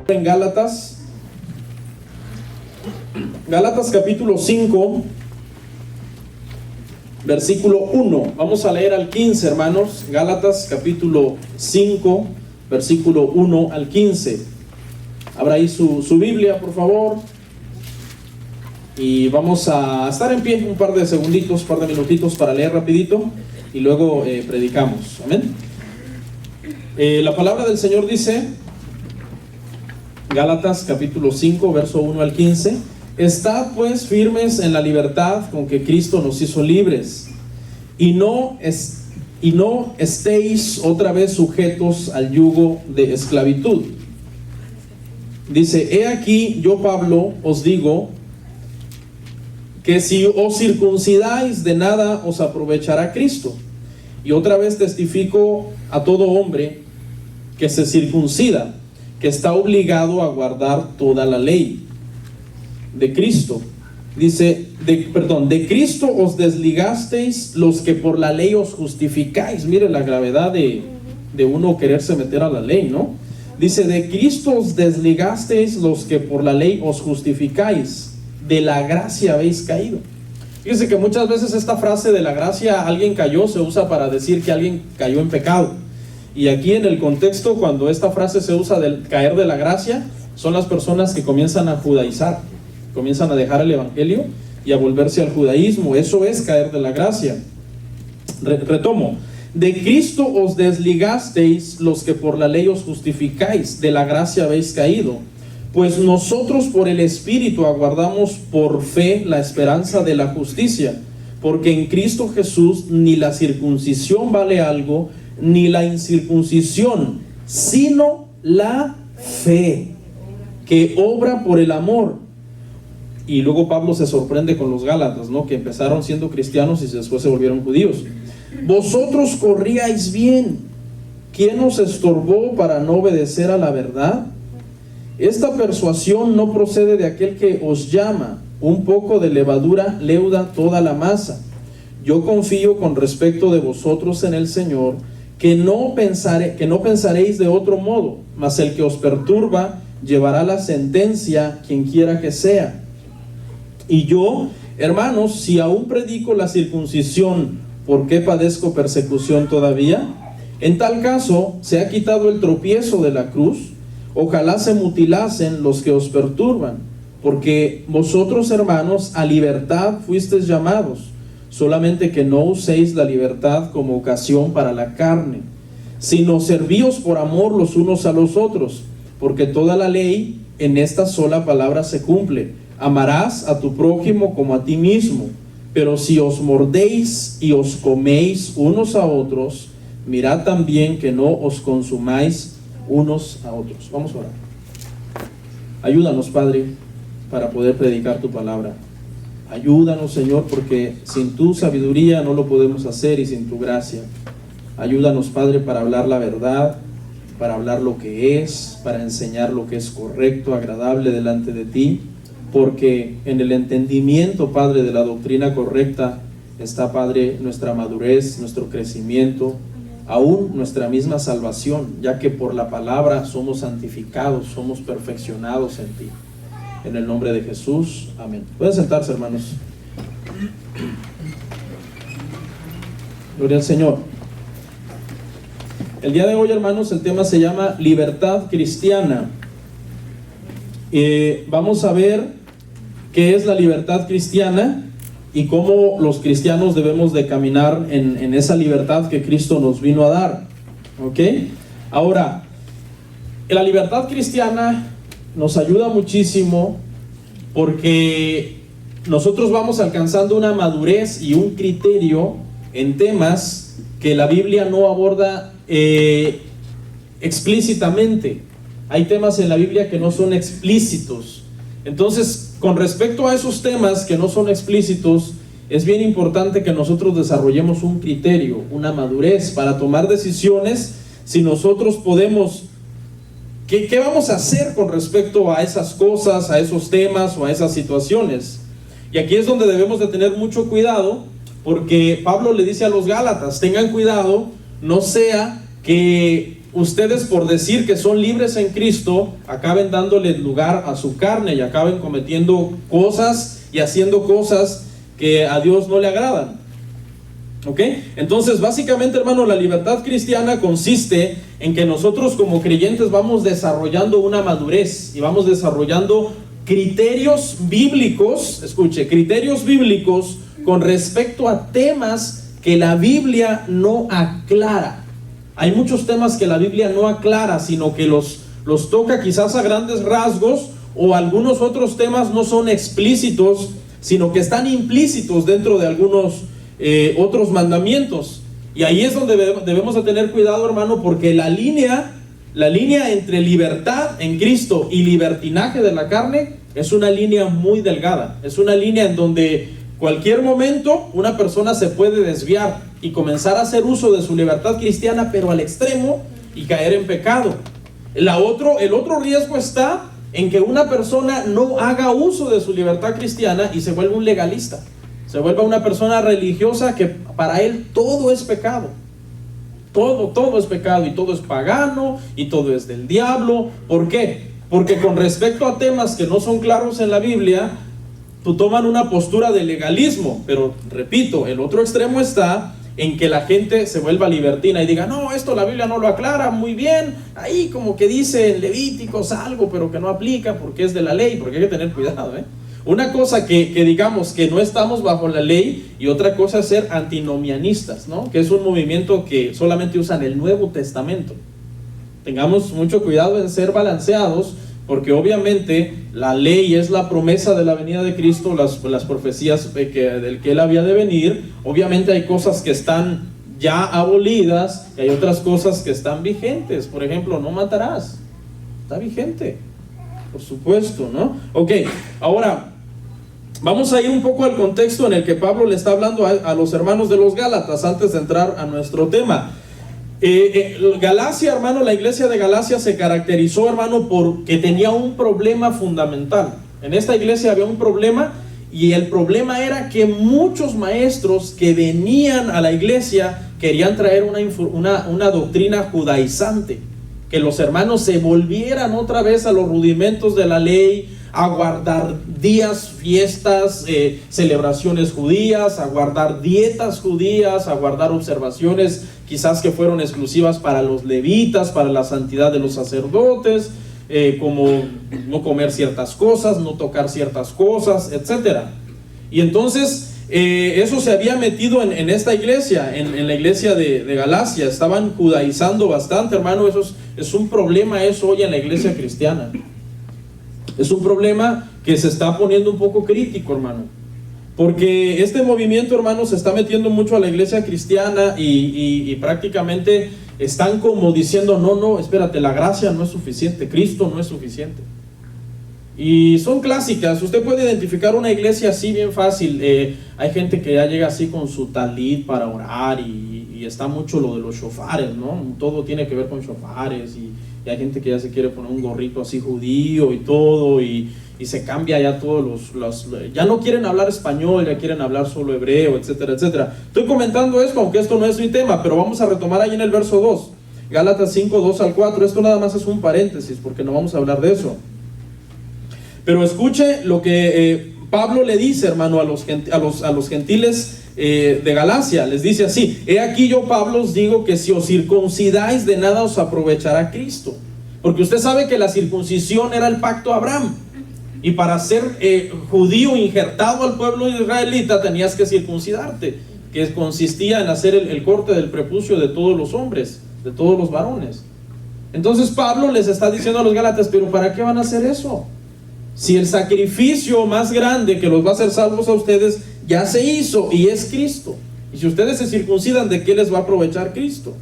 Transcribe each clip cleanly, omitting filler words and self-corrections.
En Gálatas capítulo 5, versículo 1. Vamos a leer al 15, hermanos. Gálatas capítulo 5, versículo 1 al 15. Abra ahí su Biblia, por favor. Y vamos a estar en pie un par de segunditos, un par de minutitos para leer rapidito y luego predicamos. Amén. La palabra del Señor dice, Gálatas capítulo 5, verso 1 al 15: Estad pues firmes en la libertad con que Cristo nos hizo libres, y no estéis otra vez sujetos al yugo de esclavitud. Dice: He aquí, yo Pablo os digo que si os circuncidáis, de nada os aprovechará Cristo. Y otra vez testifico a todo hombre que se circuncida, que está obligado a guardar toda la ley de Cristo. Dice, de Cristo os desligasteis los que por la ley os justificáis. Mire la gravedad de uno quererse meter a la ley, ¿no? Dice, de Cristo os desligasteis los que por la ley os justificáis, de la gracia habéis caído. Fíjense que muchas veces esta frase de la gracia, alguien cayó, se usa para decir que alguien cayó en pecado. Y aquí en el contexto, cuando esta frase se usa de caer de la gracia, son las personas que comienzan a judaizar, comienzan a dejar el evangelio y a volverse al judaísmo. Eso es caer de la gracia. Retomo: de Cristo os desligasteis los que por la ley os justificáis, de la gracia habéis caído. Pues nosotros por el Espíritu aguardamos por fe la esperanza de la justicia, porque en Cristo Jesús ni la circuncisión vale algo, ni la incircuncisión, sino la fe que obra por el amor. Y luego Pablo se sorprende con los Gálatas, ¿no? Que empezaron siendo cristianos y después se volvieron judíos. Vosotros corríais bien. ¿Quién os estorbó para no obedecer a la verdad? Esta persuasión no procede de aquel que os llama. Un poco de levadura leuda toda la masa. Yo confío con respecto de vosotros en el Señor, que no pensaréis de otro modo, mas el que os perturba llevará la sentencia, quien quiera que sea. Y yo, hermanos, si aún predico la circuncisión, ¿por qué padezco persecución todavía? En tal caso, se ha quitado el tropiezo de la cruz. Ojalá se mutilasen los que os perturban, porque vosotros, hermanos, a libertad fuisteis llamados, solamente que no uséis la libertad como ocasión para la carne, sino servíos por amor los unos a los otros, porque toda la ley en esta sola palabra se cumple: amarás a tu prójimo como a ti mismo. Pero si os mordéis y os coméis unos a otros, mirad también que no os consumáis unos a otros. Vamos a orar. Ayúdanos, Padre, para poder predicar tu palabra. Ayúdanos, Señor, porque sin tu sabiduría no lo podemos hacer, y sin tu gracia. Ayúdanos, Padre, para hablar la verdad, para hablar lo que es, para enseñar lo que es correcto, agradable delante de ti, porque en el entendimiento, Padre, de la doctrina correcta está, Padre, nuestra madurez, nuestro crecimiento, aún nuestra misma salvación, ya que por la palabra somos santificados, somos perfeccionados en ti. En el nombre de Jesús, amén. Pueden sentarse, hermanos. Gloria al Señor. El día de hoy, hermanos, el tema se llama libertad cristiana. Vamos a ver qué es la libertad cristiana y cómo los cristianos debemos de caminar en esa libertad que Cristo nos vino a dar. ¿Ok? Ahora, la libertad cristiana nos ayuda muchísimo porque nosotros vamos alcanzando una madurez y un criterio en temas que la Biblia no aborda explícitamente. Hay temas en la Biblia que no son explícitos. Entonces, con respecto a esos temas que no son explícitos, es bien importante que nosotros desarrollemos un criterio, una madurez para tomar decisiones. Si nosotros podemos, ¿qué vamos a hacer con respecto a esas cosas, a esos temas o a esas situaciones? Y aquí es donde debemos de tener mucho cuidado, porque Pablo le dice a los Gálatas: tengan cuidado, no sea que ustedes, por decir que son libres en Cristo, acaben dándole lugar a su carne y acaben cometiendo cosas y haciendo cosas que a Dios no le agradan. ¿Ok? Entonces, básicamente, hermano, la libertad cristiana consiste en que nosotros como creyentes vamos desarrollando una madurez y vamos desarrollando criterios bíblicos, escuche, criterios bíblicos con respecto a temas que la Biblia no aclara. Hay muchos temas que la Biblia no aclara, sino que los toca quizás a grandes rasgos, o algunos otros temas no son explícitos, sino que están implícitos dentro de algunos otros mandamientos. Y ahí es donde debemos de tener cuidado, hermano, porque la línea entre libertad en Cristo y libertinaje de la carne es una línea muy delgada. Es una línea en donde cualquier momento una persona se puede desviar y comenzar a hacer uso de su libertad cristiana, pero al extremo, y caer en pecado. El otro riesgo está en que una persona no haga uso de su libertad cristiana y se vuelva un legalista, se vuelva una persona religiosa que para él todo es pecado. Todo es pecado y todo es pagano y todo es del diablo. ¿Por qué? Porque con respecto a temas que no son claros en la Biblia, toman una postura de legalismo. Pero repito, el otro extremo está en que la gente se vuelva libertina y diga, no, esto la Biblia no lo aclara muy bien, ahí como que dice en Levíticos algo, pero que no aplica porque es de la ley, porque hay que tener cuidado, Una cosa que digamos que no estamos bajo la ley, y otra cosa es ser antinomianistas, ¿no? Que es un movimiento que solamente usan el Nuevo Testamento. Tengamos mucho cuidado en ser balanceados, porque obviamente la ley es la promesa de la venida de Cristo, las profecías del que Él había de venir. Obviamente hay cosas que están ya abolidas y hay otras cosas que están vigentes. Por ejemplo, no matarás, está vigente, por supuesto, ¿no? Ok, ahora vamos a ir un poco al contexto en el que Pablo le está hablando a los hermanos de los Gálatas antes de entrar a nuestro tema. Galacia, hermano, la iglesia de Galacia se caracterizó, hermano, porque tenía un problema fundamental. En esta iglesia había un problema, y el problema era que muchos maestros que venían a la iglesia querían traer una doctrina judaizante, que los hermanos se volvieran otra vez a los rudimentos de la ley, a guardar días, fiestas, celebraciones judías, a guardar dietas judías, a guardar observaciones quizás que fueron exclusivas para los levitas, para la santidad de los sacerdotes, como no comer ciertas cosas, no tocar ciertas cosas, etc. Y entonces eso se había metido en esta iglesia, en la iglesia de Galacia. Estaban judaizando bastante, hermano. Eso es un problema eso hoy en la iglesia cristiana. Es un problema que se está poniendo un poco crítico, hermano, porque este movimiento, hermano, se está metiendo mucho a la iglesia cristiana y prácticamente están como diciendo, no, espérate, la gracia no es suficiente, Cristo no es suficiente. Y son clásicas. Usted puede identificar una iglesia así bien fácil. Hay gente que ya llega así con su talit para orar, y está mucho lo de los shofares, ¿no? Todo tiene que ver con shofares, y hay gente que ya se quiere poner un gorrito así judío y todo, y se cambia ya todos ya no quieren hablar español, ya quieren hablar solo hebreo, etcétera, etcétera. Estoy comentando esto, aunque esto no es mi tema, pero vamos a retomar ahí en el verso 2, Gálatas 5, 2 al 4. Esto nada más es un paréntesis, porque no vamos a hablar de eso. Pero escuche lo que Pablo le dice, hermano, a los gentiles de Galacia. Les dice así: he aquí yo, Pablo, os digo que si os circuncidáis, de nada os aprovechará Cristo. Porque usted sabe que la circuncisión era el pacto de Abraham, y para ser judío injertado al pueblo israelita tenías que circuncidarte, que consistía en hacer el corte del prepucio de todos los hombres, de todos los varones. Entonces Pablo les está diciendo a los Gálatas: pero ¿para qué van a hacer eso? Si el sacrificio más grande que los va a hacer salvos a ustedes ya se hizo, y es Cristo. Y si ustedes se circuncidan, ¿de qué les va a aprovechar Cristo?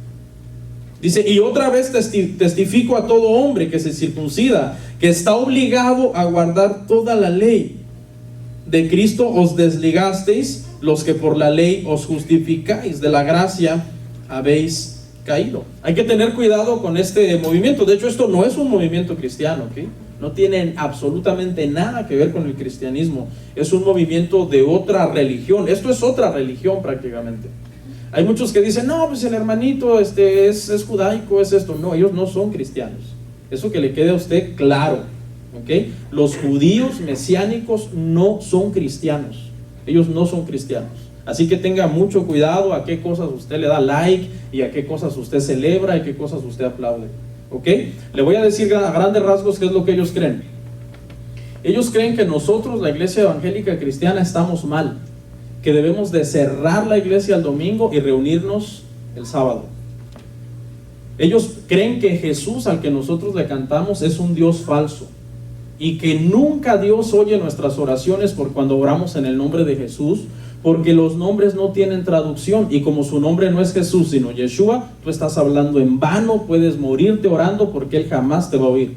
Dice: y otra vez testifico a todo hombre que se circuncida, que está obligado a guardar toda la ley. De Cristo os desligasteis los que por la ley os justificáis, de la gracia habéis caído. Hay que tener cuidado con este movimiento. De hecho, esto no es un movimiento cristiano, ¿ok? No tienen absolutamente nada que ver con el cristianismo. Es un movimiento de otra religión. Esto es otra religión prácticamente. Hay muchos que dicen, no, pues el hermanito es judaico, es esto. No, ellos no son cristianos. Eso que le quede a usted claro, ¿ok? Los judíos mesiánicos no son cristianos. Ellos no son cristianos. Así que tenga mucho cuidado a qué cosas usted le da like y a qué cosas usted celebra y qué cosas usted aplaude, ¿ok? Le voy a decir a grandes rasgos qué es lo que ellos creen. Ellos creen que nosotros, la iglesia evangélica cristiana, estamos mal, que debemos de cerrar la iglesia el domingo y reunirnos el sábado. Ellos creen que Jesús, al que nosotros le cantamos, es un Dios falso y que nunca Dios oye nuestras oraciones por cuando oramos en el nombre de Jesús, porque los nombres no tienen traducción, y como su nombre no es Jesús sino Yeshua, tú estás hablando en vano, puedes morirte orando porque Él jamás te va a oír.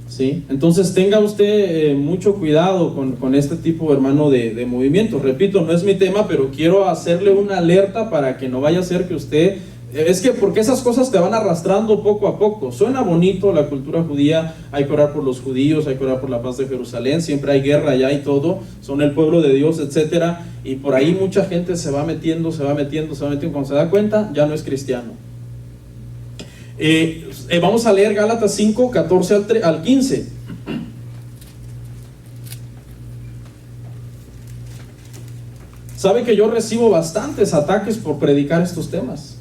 ¿Sí? Entonces tenga usted mucho cuidado con este tipo, hermano, de movimientos. Repito, no es mi tema, pero quiero hacerle una alerta para que no vaya a ser que usted... Es que porque esas cosas te van arrastrando poco a poco. Suena bonito la cultura judía, hay que orar por los judíos, hay que orar por la paz de Jerusalén, siempre hay guerra allá y todo, son el pueblo de Dios, etcétera, y por ahí mucha gente se va metiendo, cuando se da cuenta, ya no es cristiano. Vamos a leer Gálatas 5, 14 al 15. Sabe que yo recibo bastantes ataques por predicar estos temas.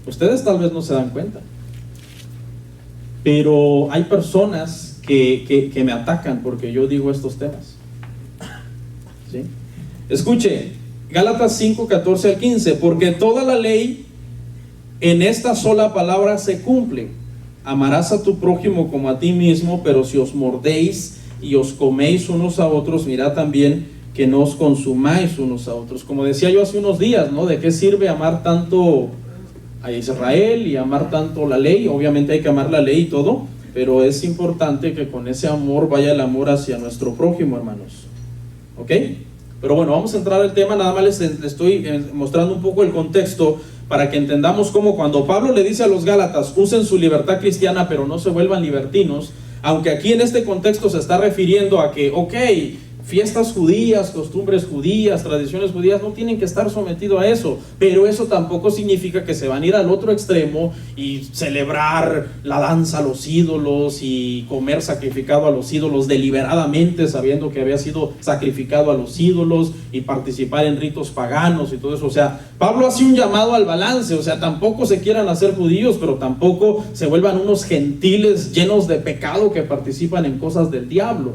Ustedes tal vez no se dan cuenta, pero hay personas que me atacan porque yo digo estos temas, ¿sí? Escuche, Gálatas 5, 14 al 15. Porque toda la ley en esta sola palabra se cumple: amarás a tu prójimo como a ti mismo. Pero si os mordéis y os coméis unos a otros, mirad también que no os consumáis unos a otros. Como decía yo hace unos días, ¿no? ¿De qué sirve amar tanto a Israel y amar tanto la ley? Obviamente hay que amar la ley y todo, pero es importante que con ese amor vaya el amor hacia nuestro prójimo, hermanos, ¿ok? Pero bueno, vamos a entrar al tema. Nada más les estoy mostrando un poco el contexto para que entendamos cómo cuando Pablo le dice a los Gálatas, usen su libertad cristiana pero no se vuelvan libertinos, aunque aquí en este contexto se está refiriendo a que, ok, fiestas judías, costumbres judías, tradiciones judías no tienen que estar sometidos a eso, pero eso tampoco significa que se van a ir al otro extremo y celebrar la danza a los ídolos y comer sacrificado a los ídolos deliberadamente, sabiendo que había sido sacrificado a los ídolos, y participar en ritos paganos y todo eso. O sea, Pablo hace un llamado al balance. O sea, tampoco se quieran hacer judíos, pero tampoco se vuelvan unos gentiles llenos de pecado que participan en cosas del diablo.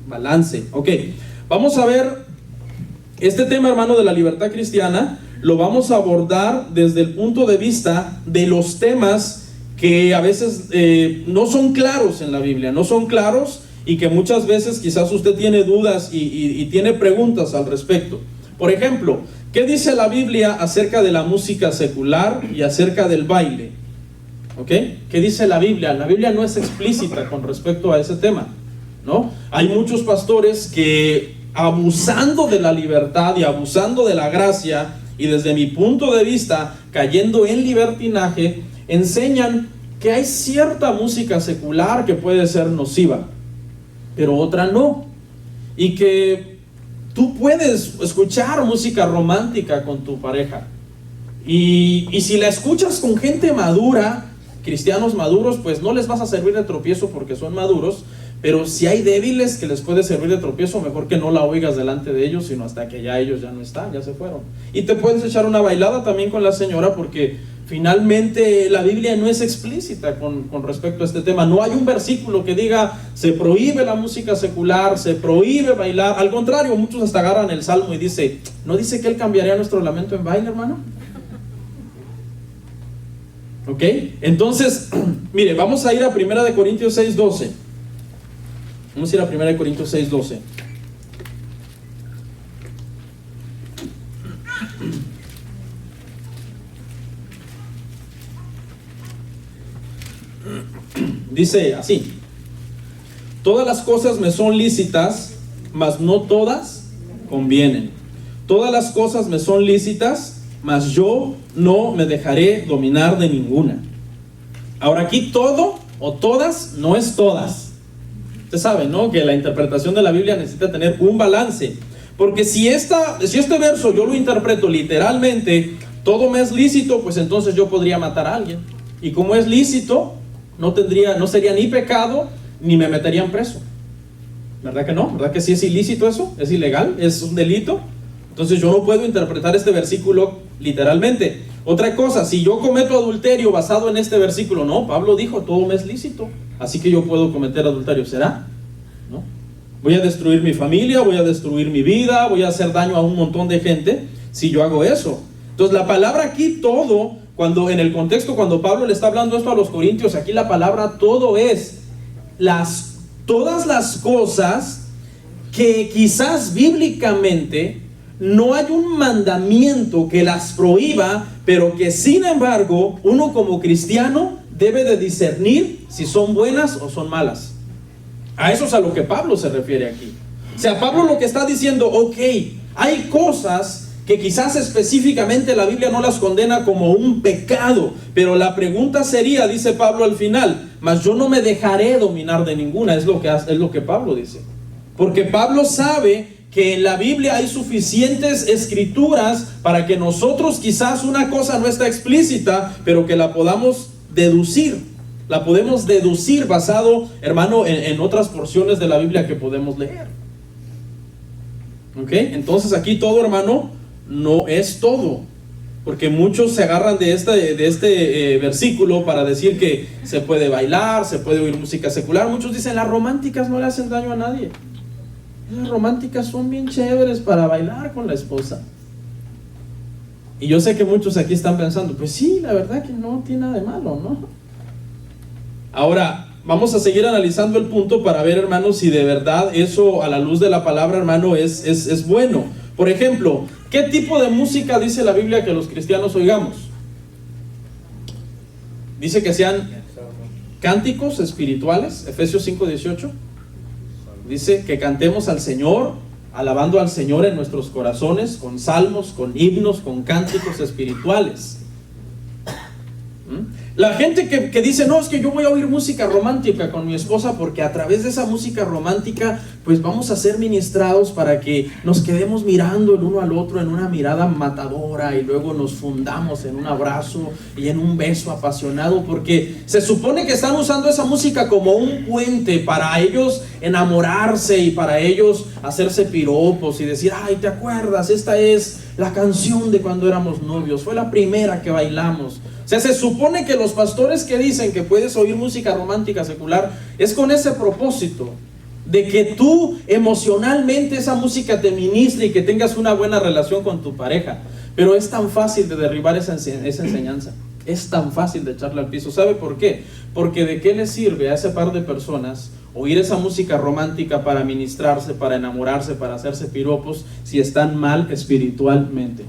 Balance. Ok, vamos a ver este tema, hermano, de la libertad cristiana. Lo vamos a abordar desde el punto de vista de los temas que a veces no son claros en la Biblia, no son claros, y que muchas veces quizás usted tiene dudas y tiene preguntas al respecto. Por ejemplo, ¿qué dice la Biblia acerca de la música secular y acerca del baile? ¿Ok? ¿Qué dice la Biblia? La Biblia no es explícita con respecto a ese tema, ¿no? Hay muchos pastores que, abusando de la libertad y abusando de la gracia, y desde mi punto de vista cayendo en libertinaje, enseñan que hay cierta música secular que puede ser nociva, pero otra no, y que tú puedes escuchar música romántica con tu pareja, y si la escuchas con gente madura, cristianos maduros, pues no les vas a servir de tropiezo porque son maduros. Pero si hay débiles que les puede servir de tropiezo, mejor que no la oigas delante de ellos, sino hasta que ya ellos ya no están, ya se fueron. Y te puedes echar una bailada también con la señora, porque finalmente la Biblia no es explícita con respecto a este tema. No hay un versículo que diga, se prohíbe la música secular, se prohíbe bailar. Al contrario, muchos hasta agarran el Salmo y dice, ¿no dice que Él cambiaría nuestro lamento en baile, hermano? ¿Ok? Entonces, mire, vamos a ir a 1 Corintios 6:12. Vamos a ir a 1 Corintios 6:12. Dice así: todas las cosas me son lícitas, mas no todas convienen. Todas las cosas me son lícitas, mas yo no me dejaré dominar de ninguna. Ahora aquí todo o todas no es todas. Usted sabe, ¿no?, que la interpretación de la Biblia necesita tener un balance. Porque si este verso yo lo interpreto literalmente, todo me es lícito, pues entonces yo podría matar a alguien. Y como es lícito, no sería ni pecado, ni me meterían preso. ¿Verdad que no? ¿Verdad que sí es ilícito eso? ¿Es ilegal? ¿Es un delito? Entonces yo no puedo interpretar este versículo literalmente. Otra cosa, si yo cometo adulterio basado en este versículo, no, Pablo dijo, todo me es lícito, así que yo puedo cometer adulterio, ¿será? ¿No? Voy a destruir mi familia, voy a destruir mi vida, voy a hacer daño a un montón de gente si yo hago eso. Entonces la palabra aquí todo, cuando en el contexto, cuando Pablo le está hablando esto a los corintios, aquí la palabra todo es todas las cosas que quizás bíblicamente no hay un mandamiento que las prohíba, pero que sin embargo uno como cristiano debe de discernir si son buenas o son malas. A eso es a lo que Pablo se refiere aquí. O sea, Pablo lo que está diciendo, ok, hay cosas que quizás específicamente la Biblia no las condena como un pecado, pero la pregunta sería, dice Pablo al final, mas yo no me dejaré dominar de ninguna, es lo que Pablo dice. Porque Pablo sabe que en la Biblia hay suficientes escrituras para que nosotros quizás una cosa no está explícita, pero que la podamos deducir. La podemos deducir basado, hermano, en otras porciones de la Biblia que podemos leer. ¿Ok? Entonces aquí todo, hermano, no es todo. Porque muchos se agarran de este versículo para decir que se puede bailar, se puede oír música secular. Muchos dicen, las románticas no le hacen daño a nadie. Las románticas son bien chéveres para bailar con la esposa. Y yo sé que muchos aquí están pensando, pues sí, la verdad que no tiene nada de malo, ¿no? Ahora, vamos a seguir analizando el punto para ver, hermano, si de verdad eso a la luz de la palabra, hermano, es bueno. Por ejemplo, ¿qué tipo de música dice la Biblia que los cristianos oigamos? Dice que sean cánticos espirituales, Efesios 5:18. Dice que cantemos al Señor, alabando al Señor en nuestros corazones, con salmos, con himnos, con cánticos espirituales. La gente que dice, no, es que yo voy a oír música romántica con mi esposa porque a través de esa música romántica pues vamos a ser ministrados para que nos quedemos mirando el uno al otro en una mirada matadora y luego nos fundamos en un abrazo y en un beso apasionado, porque se supone que están usando esa música como un puente para ellos enamorarse y para ellos hacerse piropos y decir, ay, ¿te acuerdas? Esta es la canción de cuando éramos novios, fue la primera que bailamos. O sea, se supone que los pastores que dicen que puedes oír música romántica secular es con ese propósito de que tú emocionalmente esa música te ministre y que tengas una buena relación con tu pareja. Pero es tan fácil de derribar esa enseñanza, es tan fácil de echarla al piso. ¿Sabe por qué? Porque ¿de qué le sirve a ese par de personas oír esa música romántica para ministrarse, para enamorarse, para hacerse piropos, si están mal espiritualmente?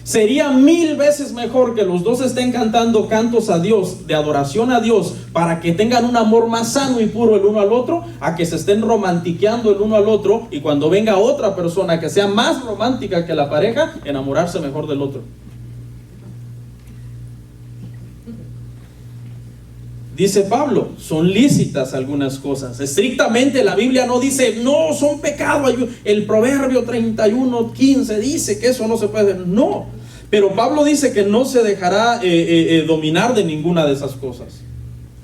Sería 1000 veces mejor que los dos estén cantando cantos a Dios, de adoración a Dios, para que tengan un amor más sano y puro el uno al otro, a que se estén romantiqueando el uno al otro, y cuando venga otra persona que sea más romántica que la pareja, enamorarse mejor del otro. Dice Pablo, son lícitas algunas cosas. Estrictamente la Biblia no dice, no, son pecado. El Proverbio 31:15 dice que eso no se puede hacer. No, pero Pablo dice que no se dejará dominar de ninguna de esas cosas.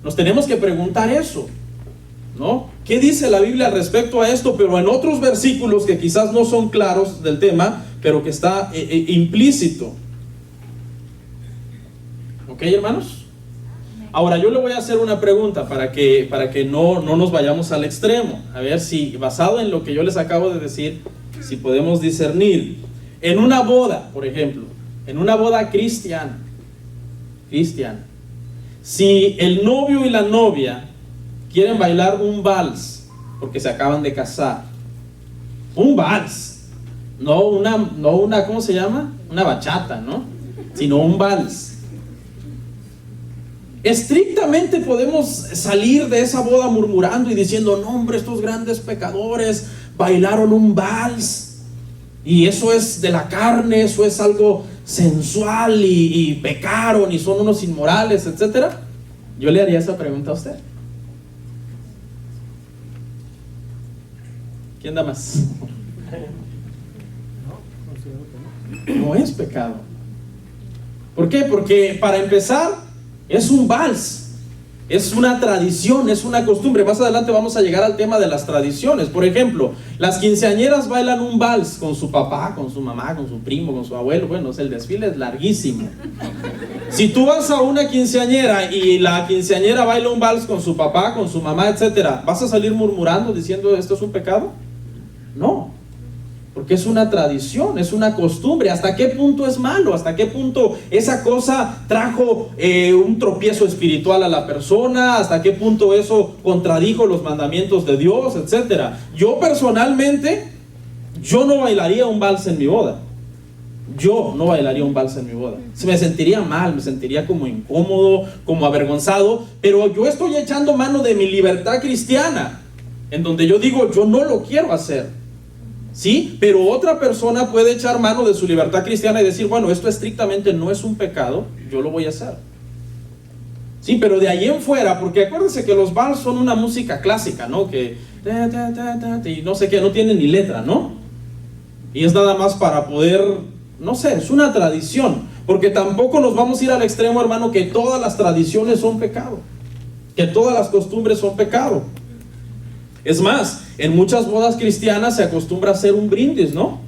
Nos tenemos que preguntar eso, ¿no? ¿Qué dice la Biblia respecto a esto? Pero en otros versículos que quizás no son claros del tema, pero que está implícito. ¿Ok, hermanos? Ahora yo le voy a hacer una pregunta para que no nos vayamos al extremo. A ver si, basado en lo que yo les acabo de decir, si podemos discernir. En una boda, por ejemplo, en una boda cristiana, si el novio y la novia quieren bailar un vals, porque se acaban de casar, un vals, no una ¿cómo se llama? Una bachata, ¿no? Sino un vals. Estrictamente podemos salir de esa boda murmurando y diciendo, no hombre, estos grandes pecadores bailaron un vals y eso es de la carne, eso es algo sensual y pecaron y son unos inmorales, etcétera. Yo le haría esa pregunta a usted. ¿Quién da más? No es pecado. ¿Por qué? Porque para empezar es un vals. Es una tradición, es una costumbre. Más adelante vamos a llegar al tema de las tradiciones. Por ejemplo, las quinceañeras bailan un vals con su papá, con su mamá, con su primo, con su abuelo. Bueno, el desfile es larguísimo. Si tú vas a una quinceañera y la quinceañera baila un vals con su papá, con su mamá, etcétera, ¿vas a salir murmurando diciendo esto es un pecado? No. Porque es una tradición, es una costumbre. ¿Hasta qué punto es malo? ¿Hasta qué punto esa cosa trajo un tropiezo espiritual a la persona? ¿Hasta qué punto eso contradijo los mandamientos de Dios, etcétera? Yo personalmente, yo no bailaría un vals en mi boda. Yo no bailaría un vals en mi boda. Me sentiría mal, me sentiría como incómodo, como avergonzado. Pero yo estoy echando mano de mi libertad cristiana, en donde yo digo, yo no lo quiero hacer. ¿Sí? Pero otra persona puede echar mano de su libertad cristiana y decir, bueno, esto estrictamente no es un pecado, yo lo voy a hacer. Sí, pero de ahí en fuera, porque acuérdense que los vals son una música clásica, ¿no? Que y no sé qué, no tiene ni letra, ¿no? Y es nada más para poder, no sé, es una tradición. Porque tampoco nos vamos a ir al extremo, hermano, que todas las tradiciones son pecado, que todas las costumbres son pecado. Es más, en muchas bodas cristianas se acostumbra a hacer un brindis, ¿no?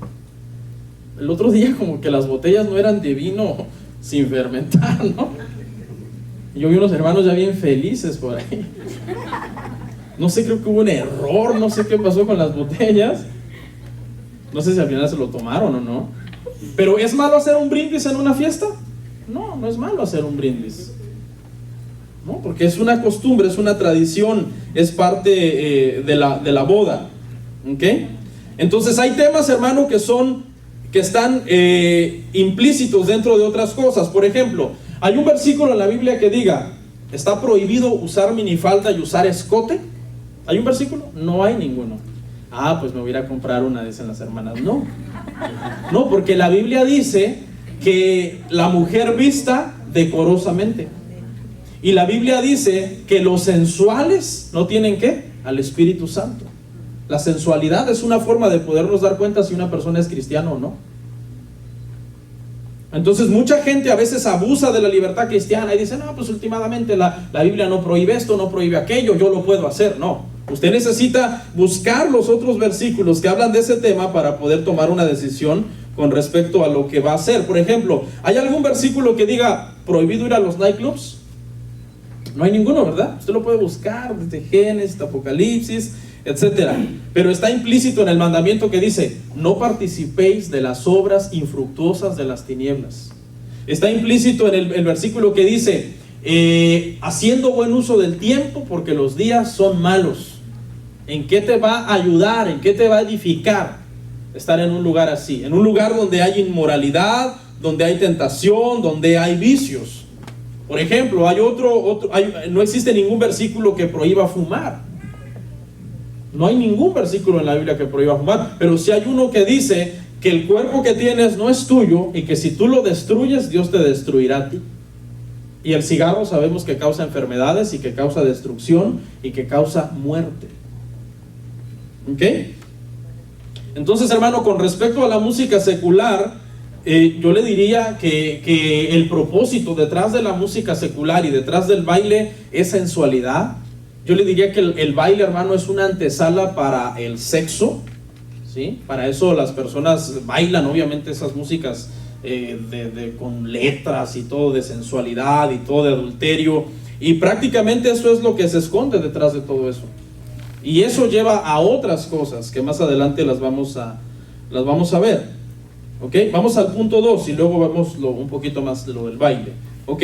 El otro día como que las botellas no eran de vino sin fermentar, ¿no? Yo vi unos hermanos ya bien felices por ahí. No sé, creo que hubo un error, no sé qué pasó con las botellas. No sé si al final se lo tomaron o no. Pero ¿es malo hacer un brindis en una fiesta? No, no es malo hacer un brindis. ¿No? Porque es una costumbre, es una tradición, es parte de la boda. ¿Ok? Entonces hay temas, hermano, que están implícitos dentro de otras cosas. Por ejemplo, hay un versículo en la Biblia que diga, ¿está prohibido usar minifalda y usar escote? ¿Hay un versículo? No hay ninguno. Ah, pues me voy a ir a comprar una, dicen las hermanas. No, porque la Biblia dice que la mujer vista decorosamente. Y la Biblia dice que los sensuales no tienen ¿qué? Al Espíritu Santo. La sensualidad es una forma de podernos dar cuenta si una persona es cristiana o no. Entonces mucha gente a veces abusa de la libertad cristiana y dice, no, pues últimamente la Biblia no prohíbe esto, no prohíbe aquello, yo lo puedo hacer. No, usted necesita buscar los otros versículos que hablan de ese tema para poder tomar una decisión con respecto a lo que va a hacer. Por ejemplo, ¿hay algún versículo que diga prohibido ir a los nightclubs? No hay ninguno, ¿verdad? Usted lo puede buscar desde Génesis, Apocalipsis, etcétera. Pero está implícito en el mandamiento que dice, no participéis de las obras infructuosas de las tinieblas. Está implícito en el versículo que dice, haciendo buen uso del tiempo porque los días son malos. ¿En qué te va a ayudar? ¿En qué te va a edificar estar en un lugar así? En un lugar donde hay inmoralidad, donde hay tentación, donde hay vicios. Por ejemplo, no existe ningún versículo que prohíba fumar. No hay ningún versículo en la Biblia que prohíba fumar, pero sí hay uno que dice que el cuerpo que tienes no es tuyo y que si tú lo destruyes, Dios te destruirá a ti. Y el cigarro sabemos que causa enfermedades y que causa destrucción y que causa muerte. ¿Ok? Entonces, hermano, con respecto a la música secular, yo le diría que el propósito detrás de la música secular y detrás del baile es sensualidad. Yo le diría que el baile, hermano, es una antesala para el sexo, ¿sí? Para eso las personas bailan, obviamente, esas músicas con letras y todo de sensualidad y todo de adulterio. Y prácticamente eso es lo que se esconde detrás de todo eso. Y eso lleva a otras cosas que más adelante las vamos a ver. ¿Ok? Vamos al punto 2 y luego vemos un poquito más de lo del baile. ¿Ok?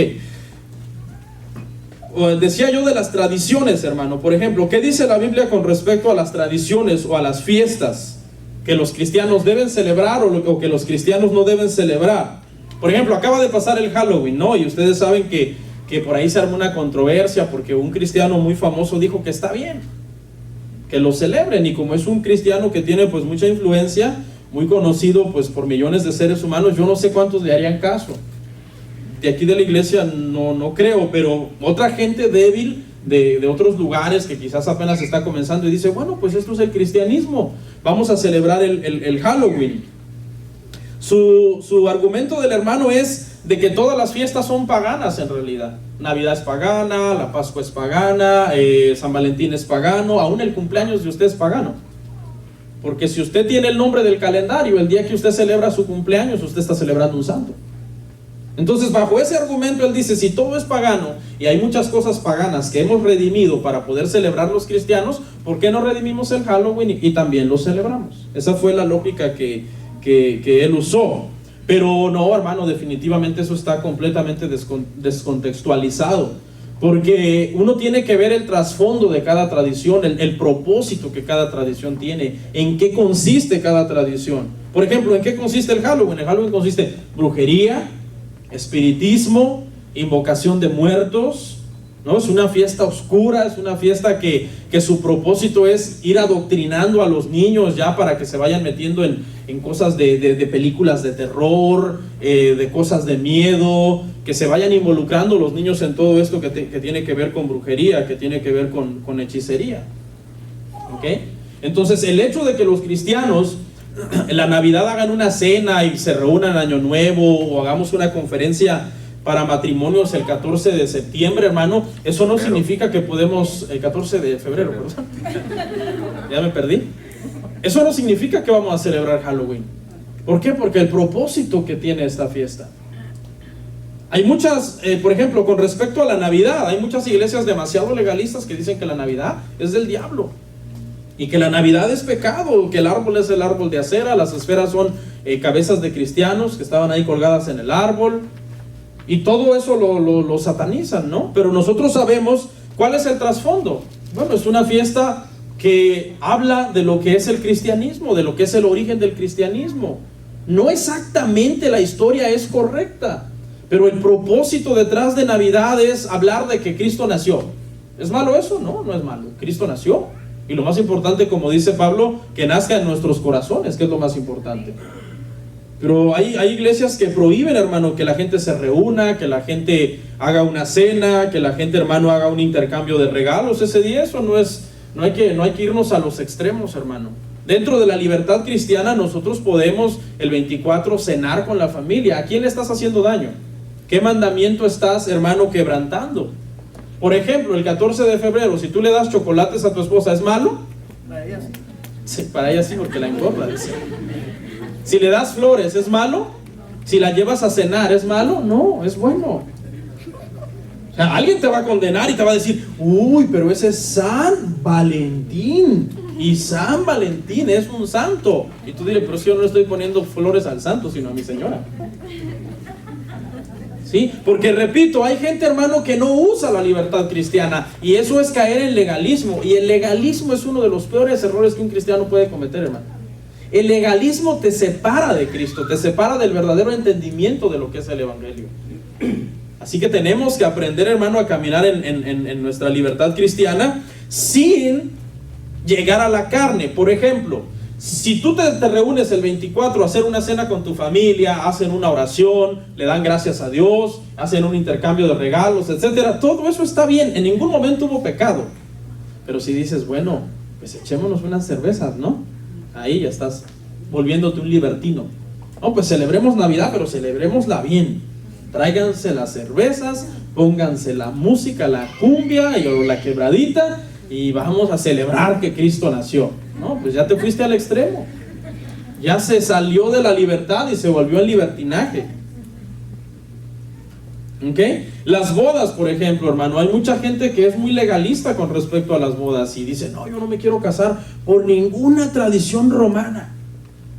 Decía yo de las tradiciones, hermano. Por ejemplo, ¿qué dice la Biblia con respecto a las tradiciones o a las fiestas que los cristianos deben celebrar o que los cristianos no deben celebrar? Por ejemplo, acaba de pasar el Halloween, ¿no? Y ustedes saben que por ahí se armó una controversia porque un cristiano muy famoso dijo que está bien, que lo celebren. Y como es un cristiano que tiene pues mucha influencia, muy conocido pues por millones de seres humanos, yo no sé cuántos le harían caso. De aquí de la iglesia no creo, pero otra gente débil de otros lugares que quizás apenas está comenzando y dice, bueno, pues esto es el cristianismo, vamos a celebrar el Halloween. Su argumento del hermano es de que todas las fiestas son paganas en realidad. Navidad es pagana, la Pascua es pagana, San Valentín es pagano, aún el cumpleaños de usted es pagano. Porque si usted tiene el nombre del calendario, el día que usted celebra su cumpleaños, usted está celebrando un santo. Entonces, bajo ese argumento, él dice, si todo es pagano y hay muchas cosas paganas que hemos redimido para poder celebrar los cristianos, ¿por qué no redimimos el Halloween y también lo celebramos? Esa fue la lógica que él usó. Pero no, hermano, definitivamente eso está completamente descontextualizado, porque uno tiene que ver el trasfondo de cada tradición, el propósito que cada tradición tiene, en qué consiste cada tradición. Por ejemplo, ¿en qué consiste el Halloween? El Halloween consiste en brujería, espiritismo, invocación de muertos, ¿no? Es una fiesta oscura, es una fiesta que su propósito es ir adoctrinando a los niños ya para que se vayan metiendo en cosas de películas de terror, de cosas de miedo, que se vayan involucrando los niños en todo esto que tiene que ver con brujería, que tiene que ver con hechicería. ¿Ok? Entonces, el hecho de que los cristianos en la Navidad hagan una cena y se reúnan en Año Nuevo, o hagamos una conferencia para matrimonios el 14 de septiembre, hermano, eso no significa que podemos, el 14 de febrero, ¿verdad? Ya me perdí. Eso no significa que vamos a celebrar Halloween. ¿Por qué? Porque el propósito que tiene esta fiesta. Hay muchas, por ejemplo, con respecto a la Navidad, hay muchas iglesias demasiado legalistas que dicen que la Navidad es del diablo y que la Navidad es pecado, que el árbol es el árbol de acera, las esferas son cabezas de cristianos que estaban ahí colgadas en el árbol, y todo eso lo satanizan, ¿no? Pero nosotros sabemos cuál es el trasfondo. Bueno, es una fiesta que habla de lo que es el cristianismo, de lo que es el origen del cristianismo. No exactamente la historia es correcta, pero el propósito detrás de Navidad es hablar de que Cristo nació. ¿Es malo eso? No, no es malo. Cristo nació. Y lo más importante, como dice Pablo, que nazca en nuestros corazones, que es lo más importante. Pero hay iglesias que prohíben, hermano, que la gente se reúna, que la gente haga una cena, que la gente, hermano, haga un intercambio de regalos ese día. Eso no hay que irnos a los extremos, hermano. Dentro de la libertad cristiana nosotros podemos el 24 cenar con la familia. ¿A quién le estás haciendo daño? ¿Qué mandamiento estás, hermano, quebrantando? Por ejemplo, el 14 de febrero, si tú le das chocolates a tu esposa, ¿es malo? Para ella sí. Sí, para ella sí, porque la engorda, dice. Si le das flores, ¿es malo? Si la llevas a cenar, ¿es malo? No, es bueno. O sea, alguien te va a condenar y te va a decir, uy, pero ese es San Valentín, y San Valentín es un santo. Y tú dices, pero si yo no le estoy poniendo flores al santo, sino a mi señora. ¿Sí? Porque repito, hay gente, hermano, que no usa la libertad cristiana, y eso es caer en legalismo, y el legalismo es uno de los peores errores que un cristiano puede cometer, hermano. El legalismo te separa de Cristo, te separa del verdadero entendimiento de lo que es el evangelio. Así que tenemos que aprender, hermano, a caminar en nuestra libertad cristiana sin llegar a la carne. Por ejemplo, si tú te reúnes el 24 a hacer una cena con tu familia, hacen una oración, le dan gracias a Dios, hacen un intercambio de regalos, etcétera, todo eso está bien, en ningún momento hubo pecado. Pero si dices, bueno, pues echémonos unas cervezas, ¿no? Ahí ya estás volviéndote un libertino. No, pues celebremos Navidad, pero celebrémosla bien. Tráiganse las cervezas, pónganse la música, la cumbia o la quebradita, y vamos a celebrar que Cristo nació. No, pues ya te fuiste al extremo. Ya se salió de la libertad y se volvió el libertinaje. ¿Ok? Las bodas, por ejemplo, hermano, hay mucha gente que es muy legalista con respecto a las bodas y dice, no, yo no me quiero casar por ninguna tradición romana.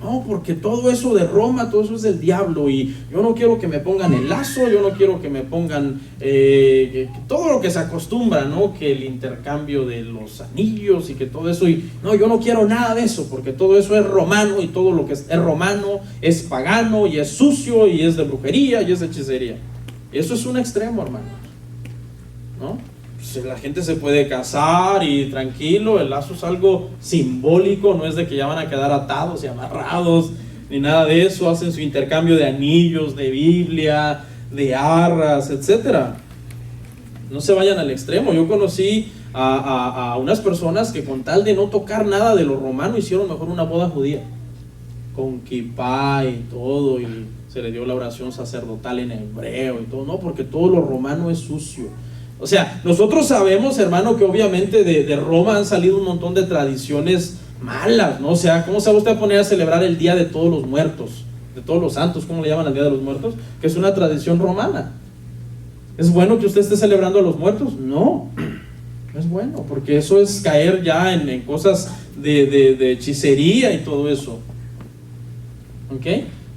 No, porque todo eso de Roma, todo eso es del diablo, y yo no quiero que me pongan el lazo, yo no quiero que me pongan todo lo que se acostumbra, ¿no? Que el intercambio de los anillos y que todo eso, y no, yo no quiero nada de eso, porque todo eso es romano, y todo lo que es romano es pagano, y es sucio, y es de brujería, y es de hechicería. Eso es un extremo, hermano, ¿no? Pues la gente se puede casar y tranquilo, el lazo es algo simbólico, no es de que ya van a quedar atados y amarrados, ni nada de eso. Hacen su intercambio de anillos, de Biblia, de arras, etcétera. No se vayan al extremo. Yo conocí a unas personas que con tal de no tocar nada de lo romano hicieron mejor una boda judía, con kipá y todo, y se le dio la oración sacerdotal en hebreo y todo. No, porque todo lo romano es sucio. O sea, nosotros sabemos, hermano, que obviamente de Roma han salido un montón de tradiciones malas, ¿no? O sea, ¿cómo se va usted a poner a celebrar el Día de Todos los Muertos? De todos los santos, ¿cómo le llaman al Día de los Muertos? Que es una tradición romana. ¿Es bueno que usted esté celebrando a los muertos? No, no es bueno, porque eso es caer ya en cosas de hechicería y todo eso. ¿Ok?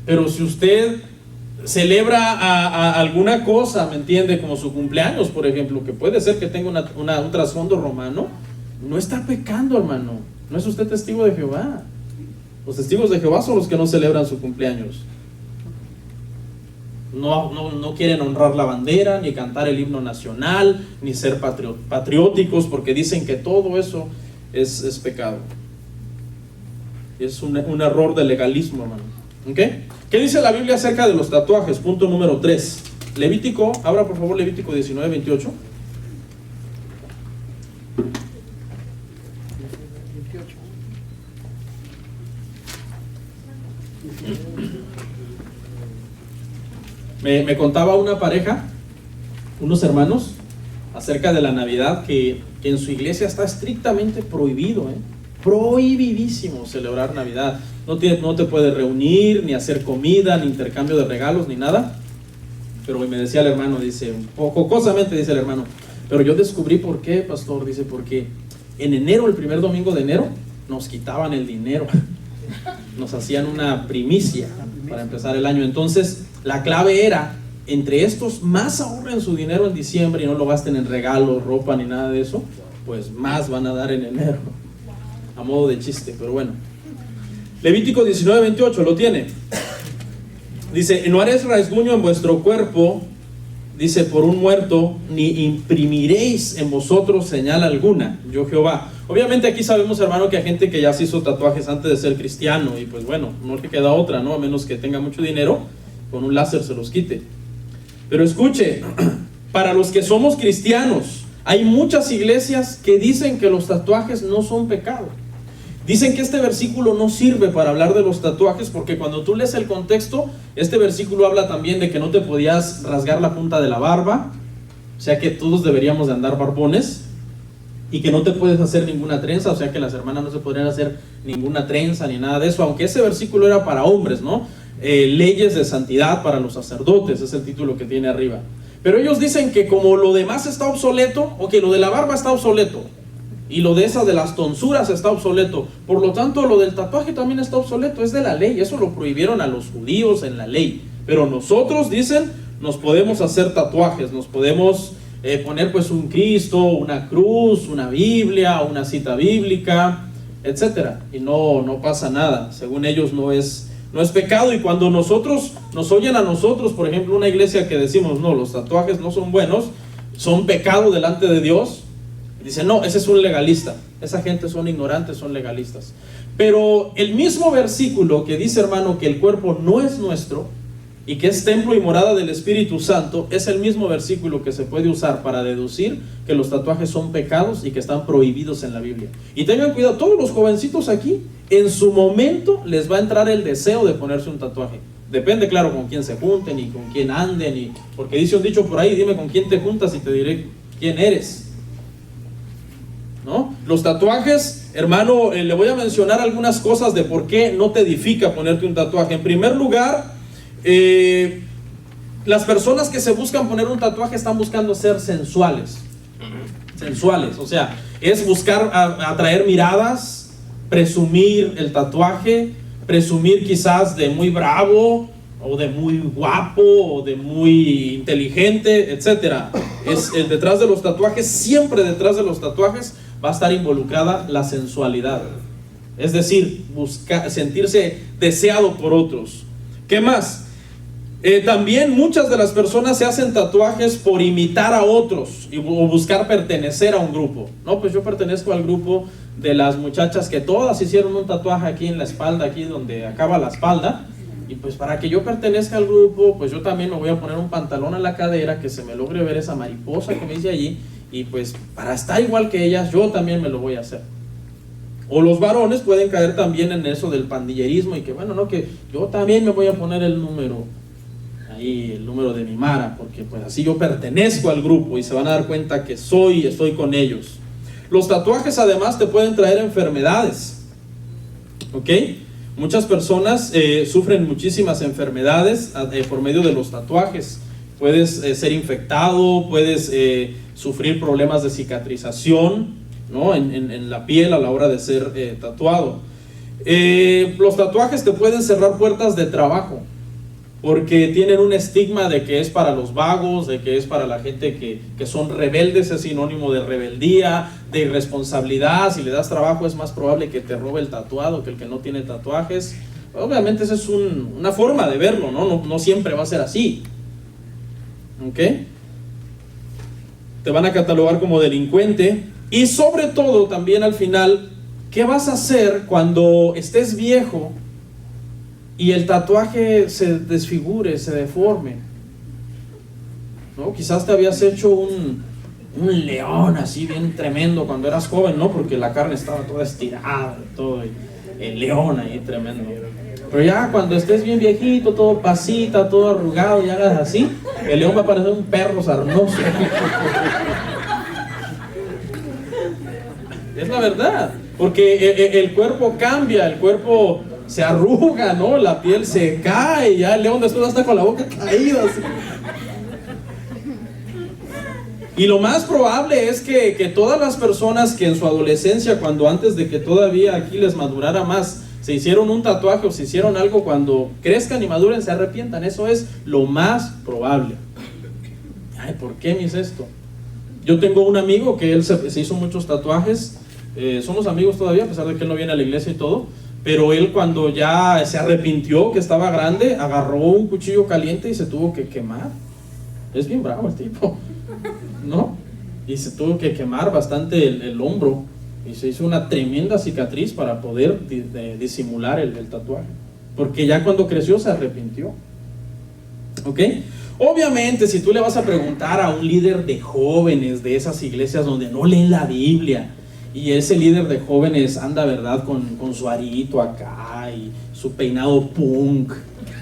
Pero si usted celebra a alguna cosa, ¿me entiende? Como su cumpleaños, por ejemplo, que puede ser que tenga un trasfondo romano, no está pecando, hermano. No es usted testigo de Jehová. Los testigos de Jehová son los que no celebran su cumpleaños. No quieren honrar la bandera, ni cantar el himno nacional, ni ser patrióticos, porque dicen que todo eso es pecado. Es un error de legalismo, hermano. ¿Okay? ¿Qué dice la Biblia acerca de los tatuajes? Punto número 3. Levítico, abra por favor Levítico 19:28. Me contaba una pareja, unos hermanos, acerca de la Navidad, que en su iglesia está estrictamente prohibido, prohibidísimo celebrar Navidad. No te puedes reunir, ni hacer comida, ni intercambio de regalos, ni nada. Pero me decía el hermano, dice, un poco jocosamente dice el hermano, pero yo descubrí por qué, pastor. Dice, porque en enero, el primer domingo de enero, nos quitaban el dinero. Nos hacían una primicia para empezar el año. Entonces, la clave era, entre estos, más ahorren su dinero en diciembre y no lo gasten en regalos, ropa, ni nada de eso, pues más van a dar en enero. A modo de chiste, pero bueno. Levítico 19:28, lo tiene. Dice, no haréis rasguño en vuestro cuerpo, dice, por un muerto, ni imprimiréis en vosotros señal alguna, yo Jehová. Obviamente aquí sabemos, hermano, que hay gente que ya se hizo tatuajes antes de ser cristiano, y pues bueno, no le queda otra, ¿no? A menos que tenga mucho dinero, con un láser se los quite. Pero escuche, para los que somos cristianos, hay muchas iglesias que dicen que los tatuajes no son pecado. Dicen que este versículo no sirve para hablar de los tatuajes, porque cuando tú lees el contexto, este versículo habla también de que no te podías rasgar la punta de la barba, o sea que todos deberíamos de andar barbones, y que no te puedes hacer ninguna trenza, o sea que las hermanas no se podrían hacer ninguna trenza ni nada de eso, aunque ese versículo era para hombres, ¿no? Leyes de santidad para los sacerdotes, es el título que tiene arriba. Pero ellos dicen que como lo demás está obsoleto, o que lo de la barba está obsoleto, y lo de esa de las tonsuras está obsoleto, por lo tanto lo del tatuaje también está obsoleto, es de la ley. Eso lo prohibieron a los judíos en la ley, pero nosotros, dicen, nos podemos hacer tatuajes, nos podemos poner pues un Cristo, una cruz, una Biblia, una cita bíblica, etcétera, y no pasa nada. Según ellos no es pecado. Y cuando nos oyen a nosotros, por ejemplo, una iglesia que decimos, no, los tatuajes no son buenos, son pecado delante de Dios, dicen, no, ese es un legalista. Esa gente son ignorantes, son legalistas. Pero el mismo versículo que dice, hermano, que el cuerpo no es nuestro y que es templo y morada del Espíritu Santo, es el mismo versículo que se puede usar para deducir que los tatuajes son pecados y que están prohibidos en la Biblia. Y tengan cuidado, todos los jovencitos aquí, en su momento les va a entrar el deseo de ponerse un tatuaje. Depende, claro, con quién se junten y con quién anden, porque dice un dicho por ahí, dime con quién te juntas y te diré quién eres, ¿no? Los tatuajes, hermano, le voy a mencionar algunas cosas de por qué no te edifica ponerte un tatuaje. En primer lugar, las personas que se buscan poner un tatuaje están buscando ser sensuales, o sea, es buscar atraer miradas, presumir el tatuaje, presumir quizás de muy bravo, o de muy guapo, o de muy inteligente, etcétera. Detrás de los tatuajes, siempre detrás de los tatuajes va a estar involucrada la sensualidad, es decir, sentirse deseado por otros. ¿Qué más? También muchas de las personas se hacen tatuajes por imitar a otros o buscar pertenecer a un grupo. No, pues yo pertenezco al grupo de las muchachas que todas hicieron un tatuaje aquí en la espalda, aquí donde acaba la espalda, Y pues para que yo pertenezca al grupo, pues yo también me voy a poner un pantalón a la cadera que se me logre ver esa mariposa que me dice allí, y pues para estar igual que ellas, yo también me lo voy a hacer. O los varones pueden caer también en eso del pandillerismo y que bueno, no, que yo también me voy a poner el número ahí, el número de mi mara, porque pues así yo pertenezco al grupo y se van a dar cuenta que estoy con ellos. Los tatuajes además te pueden traer enfermedades, ¿ok? Muchas personas sufren muchísimas enfermedades por medio de los tatuajes. Puedes ser infectado, puedes sufrir problemas de cicatrización, ¿no? en la piel a la hora de ser tatuado. Los tatuajes te pueden cerrar puertas de trabajo, porque tienen un estigma de que es para los vagos, de que es para la gente que son rebeldes, es sinónimo de rebeldía, de irresponsabilidad. Si le das trabajo es más probable que te robe el tatuado que el que no tiene tatuajes. Obviamente esa es una forma de verlo, ¿no? No siempre va a ser así, ¿ok? Te van a catalogar como delincuente. Y sobre todo también al final, ¿qué vas a hacer cuando estés viejo y el tatuaje se desfigure, se deforme? ¿No? Quizás te habías hecho un león así bien tremendo cuando eras joven, ¿no? Porque la carne estaba toda estirada y todo, y el león ahí tremendo. Pero ya cuando estés bien viejito, todo pasita, todo arrugado y hagas así, el león va a parecer un perro sarnoso. Es la verdad, porque el cuerpo cambia, el cuerpo se arruga, ¿no? La piel se cae, ya el león después está con la boca caída así. Y lo más probable es que todas las personas que en su adolescencia, cuando antes de que todavía aquí les madurara más, se hicieron un tatuaje o se hicieron algo, cuando crezcan y maduren se arrepientan. Eso es lo más probable. Ay, ¿por qué me hice esto? Yo tengo un amigo que él se hizo muchos tatuajes. Somos amigos todavía, a pesar de que él no viene a la iglesia y todo. Pero él, cuando ya se arrepintió que estaba grande, agarró un cuchillo caliente y se tuvo que quemar. Es bien bravo el tipo, ¿no? Y se tuvo que quemar bastante el hombro, y se hizo una tremenda cicatriz para poder disimular el tatuaje, porque ya cuando creció se arrepintió, ¿ok? Obviamente, si tú le vas a preguntar a un líder de jóvenes de esas iglesias donde no leen la Biblia, y ese líder de jóvenes anda, ¿verdad?, con su arito acá y su peinado punk,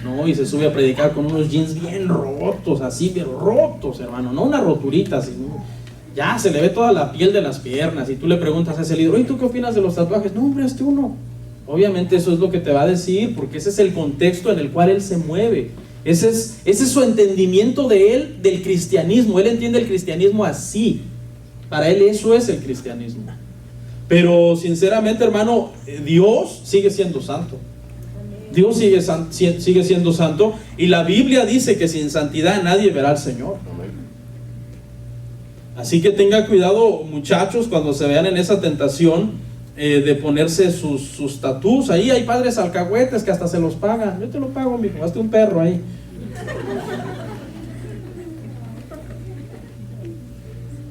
¿no? Y se sube a predicar con unos jeans bien rotos, así bien rotos, hermano, no una roturita, sino ya se le ve toda la piel de las piernas. Y tú le preguntas a ese líder, oye, ¿tú qué opinas de los tatuajes? No, hombre, hazte uno. Obviamente eso es lo que te va a decir, porque ese es el contexto en el cual él se mueve. Ese es su entendimiento de él, del cristianismo. Él entiende el cristianismo así. Para él eso es el cristianismo. Pero sinceramente, hermano, Dios sigue siendo santo. Dios sigue siendo santo, y la Biblia dice que sin santidad nadie verá al Señor. Así que tenga cuidado, muchachos, cuando se vean en esa tentación de ponerse sus tatús. Ahí hay padres alcahuetes que hasta se los pagan. Yo te lo pago, mijo, hazte un perro ahí.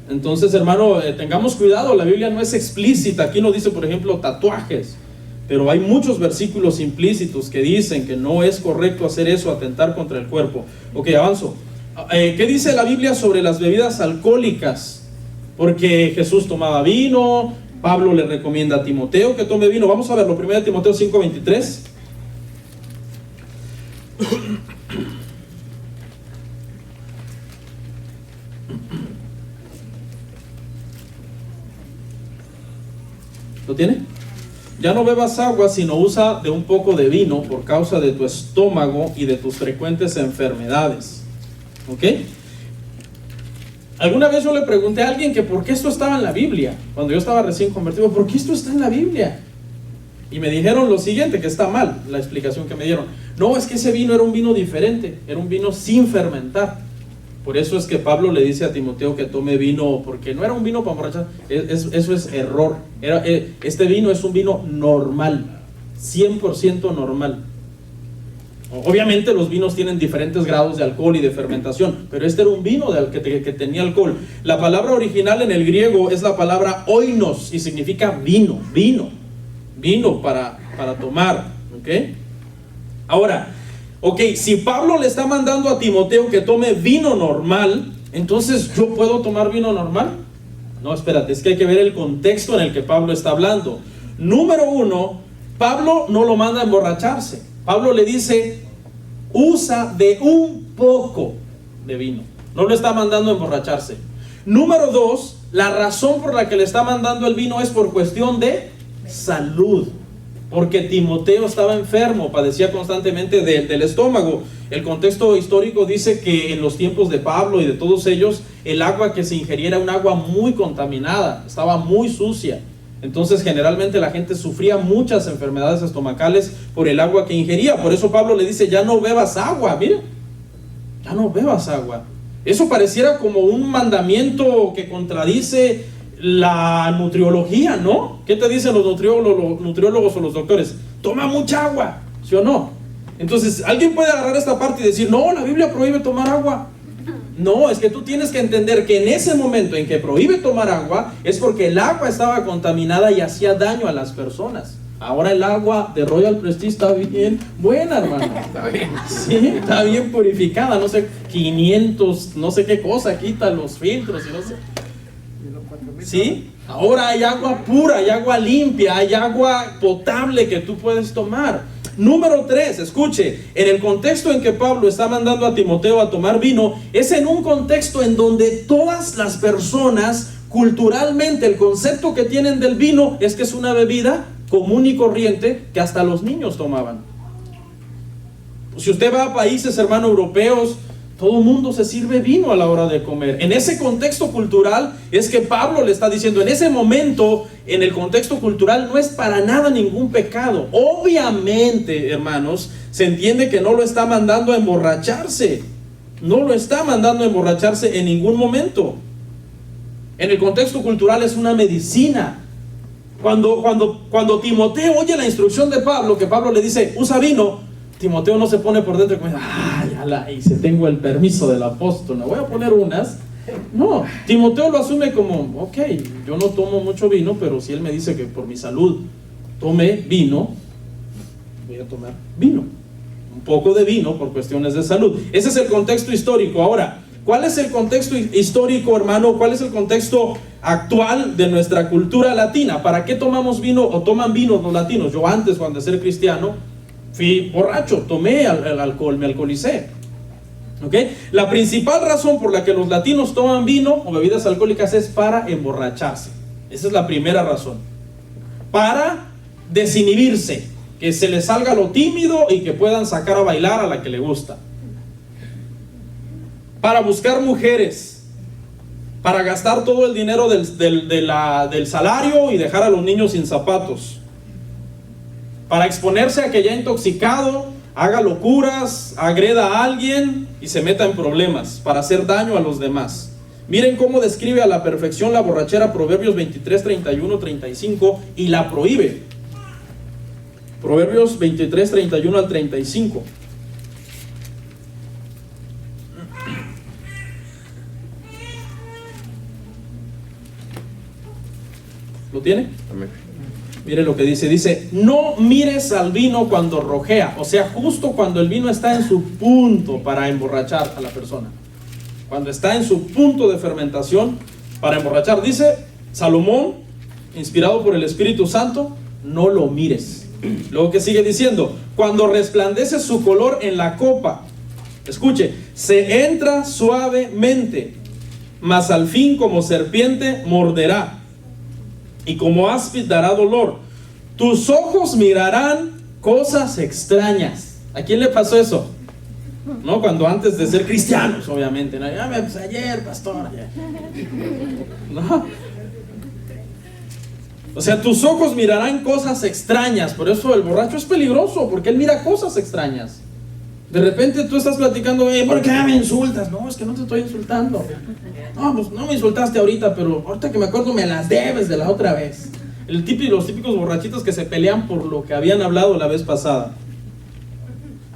Entonces, hermano, tengamos cuidado. La Biblia no es explícita. Aquí no dice, por ejemplo, tatuajes, pero hay muchos versículos implícitos que dicen que no es correcto hacer eso, atentar contra el cuerpo. Ok, avanzo. ¿Qué dice la Biblia sobre las bebidas alcohólicas? Porque Jesús tomaba vino, Pablo le recomienda a Timoteo que tome vino. Vamos a verlo, 1 Timoteo 5:23. ¿Lo tiene? Ya no bebas agua, sino usa de un poco de vino por causa de tu estómago y de tus frecuentes enfermedades. ¿Ok? Alguna vez yo le pregunté a alguien que por qué esto estaba en la Biblia, cuando yo estaba recién convertido. ¿Por qué esto está en la Biblia? Y me dijeron lo siguiente, que está mal la explicación que me dieron. No, es que ese vino era un vino diferente, era un vino sin fermentar. Por eso es que Pablo le dice a Timoteo que tome vino, porque no era un vino para emborrachar. Eso es error. Este vino es un vino normal, 100% normal. Obviamente los vinos tienen diferentes grados de alcohol y de fermentación, pero este era un vino que tenía alcohol. La palabra original en el griego es la palabra oinos, y significa vino para tomar, ¿ok? Ahora, Ok, si Pablo le está mandando a Timoteo que tome vino normal, entonces ¿yo puedo tomar vino normal? No, espérate, es que hay que ver el contexto en el que Pablo está hablando. Número uno, Pablo no lo manda a emborracharse. Pablo le dice, usa de un poco de vino. No lo está mandando a emborracharse. Número dos, la razón por la que le está mandando el vino es por cuestión de salud. Porque Timoteo estaba enfermo, padecía constantemente del estómago. El contexto histórico dice que en los tiempos de Pablo y de todos ellos, el agua que se ingería era un agua muy contaminada, estaba muy sucia. Entonces generalmente la gente sufría muchas enfermedades estomacales por el agua que ingería. Por eso Pablo le dice, ya no bebas agua, mira, ya no bebas agua. Eso pareciera como un mandamiento que contradice la nutriología, ¿no? ¿Qué te dicen los nutriólogos o los doctores? Toma mucha agua, ¿sí o no? Entonces, alguien puede agarrar esta parte y decir, no, la Biblia prohíbe tomar agua. No, es que tú tienes que entender que en ese momento en que prohíbe tomar agua, es porque el agua estaba contaminada y hacía daño a las personas. Ahora el agua de Royal Prestige está bien buena, hermano. Está bien. Sí, está bien purificada, no sé, 500, no sé qué cosa, quita los filtros y no sé. ¿Sí? Ahora hay agua pura, hay agua limpia, hay agua potable que tú puedes tomar. Número 3, escuche, en el contexto en que Pablo está mandando a Timoteo a tomar vino, es en un contexto en donde todas las personas, culturalmente, el concepto que tienen del vino es que es una bebida común y corriente que hasta los niños tomaban. Si usted va a países, hermano, europeos, todo el mundo se sirve vino a la hora de comer. En ese contexto cultural es que Pablo le está diciendo, en ese momento, en el contexto cultural, no es para nada ningún pecado. Obviamente, hermanos, se entiende que no lo está mandando a emborracharse. No lo está mandando a emborracharse en ningún momento. En el contexto cultural es una medicina. Cuando Timoteo oye la instrucción de Pablo, que Pablo le dice, usa vino, Timoteo no se pone por dentro como, ya la hice, tengo el permiso del apóstol, me voy a poner unas. No, Timoteo lo asume como, ok, yo no tomo mucho vino, pero si él me dice que por mi salud tome vino, voy a tomar vino. Un poco de vino por cuestiones de salud. Ese es el contexto histórico. Ahora, ¿cuál es el contexto histórico, hermano? ¿Cuál es el contexto actual de nuestra cultura latina? ¿Para qué tomamos vino o toman vino los latinos? Yo antes, cuando de ser cristiano, fui borracho, tomé el alcohol, me alcoholicé. ¿Okay? La principal razón por la que los latinos toman vino o bebidas alcohólicas es para emborracharse. Esa es la primera razón. Para desinhibirse, que se les salga lo tímido y que puedan sacar a bailar a la que le gusta. Para buscar mujeres, para gastar todo el dinero del salario y dejar a los niños sin zapatos. Para exponerse a que ya intoxicado haga locuras, agreda a alguien y se meta en problemas, para hacer daño a los demás. Miren cómo describe a la perfección la borrachera Proverbios 23, 31, 35 y la prohíbe. Proverbios 23, 31 al 35. ¿Lo tiene? Amén. Mire lo que dice, no mires al vino cuando rojea, o sea, justo cuando el vino está en su punto para emborrachar a la persona. Cuando está en su punto de fermentación para emborrachar, dice Salomón, inspirado por el Espíritu Santo, no lo mires. Luego que sigue diciendo, cuando resplandece su color en la copa, escuche, se entra suavemente, mas al fin como serpiente morderá. Y como áspid dará dolor. Tus ojos mirarán cosas extrañas. ¿A quién le pasó eso? ¿No? Cuando antes de ser cristianos, obviamente, ¿no? Pues ayer, pastor. ¿No? O sea, tus ojos mirarán cosas extrañas. Por eso el borracho es peligroso, porque él mira cosas extrañas. De repente tú estás platicando, ¿por qué me insultas? No, es que no te estoy insultando. No, pues no me insultaste ahorita, pero ahorita que me acuerdo me las debes de la otra vez. Los típicos borrachitos que se pelean por lo que habían hablado la vez pasada.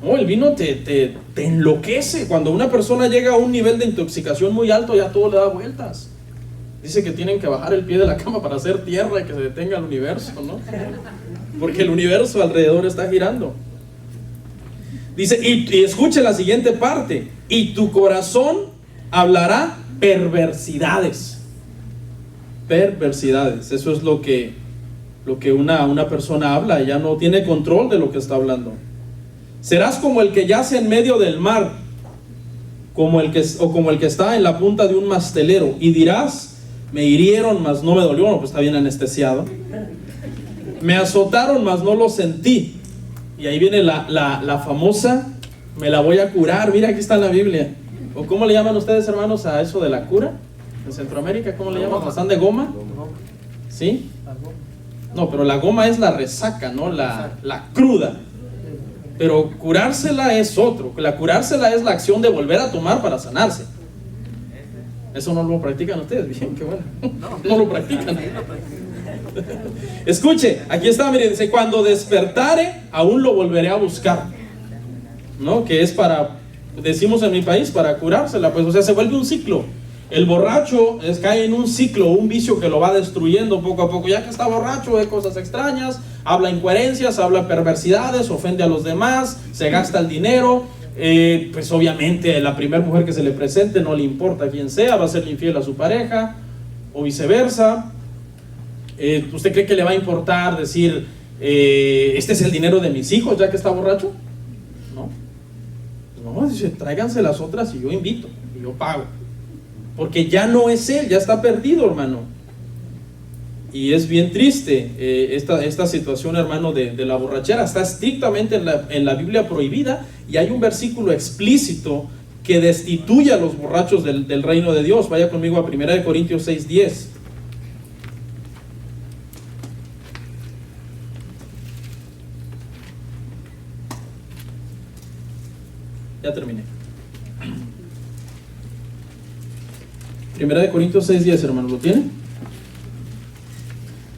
No, el vino te enloquece. Cuando una persona llega a un nivel de intoxicación muy alto, ya todo le da vueltas. Dice que tienen que bajar el pie de la cama para hacer tierra y que se detenga el universo, ¿no? Porque el universo alrededor está girando. Dice, y escuche la siguiente parte, y tu corazón hablará perversidades. Perversidades, eso es lo que una persona habla, ya no tiene control de lo que está hablando. Serás como el que yace en medio del mar, como el que está en la punta de un mastelero, y dirás, me hirieron, mas no me dolió. No, pues está bien anestesiado. Me azotaron, mas no lo sentí. Y ahí viene la famosa, me la voy a curar. Mira, aquí está en la Biblia. ¿O cómo le llaman ustedes, hermanos, a eso de la cura? En Centroamérica, ¿cómo le llaman? ¿Están de goma? ¿Sí? No, pero la goma es la resaca, ¿no? La cruda. Pero curársela es otro. La curársela es la acción de volver a tomar para sanarse. Eso no lo practican ustedes. Bien, qué bueno. No lo practican. Escuche, aquí está, mire, dice, cuando despertare, aún lo volveré a buscar. ¿No? Que es para, decimos en mi país, para curársela. Pues, o sea, se vuelve un ciclo. El borracho cae en un ciclo, un vicio que lo va destruyendo poco a poco. Ya que está borracho, ve cosas extrañas, habla incoherencias, habla perversidades, ofende a los demás, se gasta el dinero. Pues obviamente la primera mujer que se le presente, no le importa quién sea, va a ser infiel a su pareja, o viceversa. ¿Usted cree que le va a importar decir, este es el dinero de mis hijos, ya que está borracho? No, dice, tráiganse las otras y yo invito, y yo pago. Porque ya no es él, ya está perdido, hermano. Y es bien triste esta situación, hermano, de la borrachera. Está estrictamente en la Biblia prohibida, y hay un versículo explícito que destituye a los borrachos del reino de Dios. Vaya conmigo a 1 Corintios 6:10. Ya terminé. 1 Corintios 6:10, hermano, ¿lo tiene?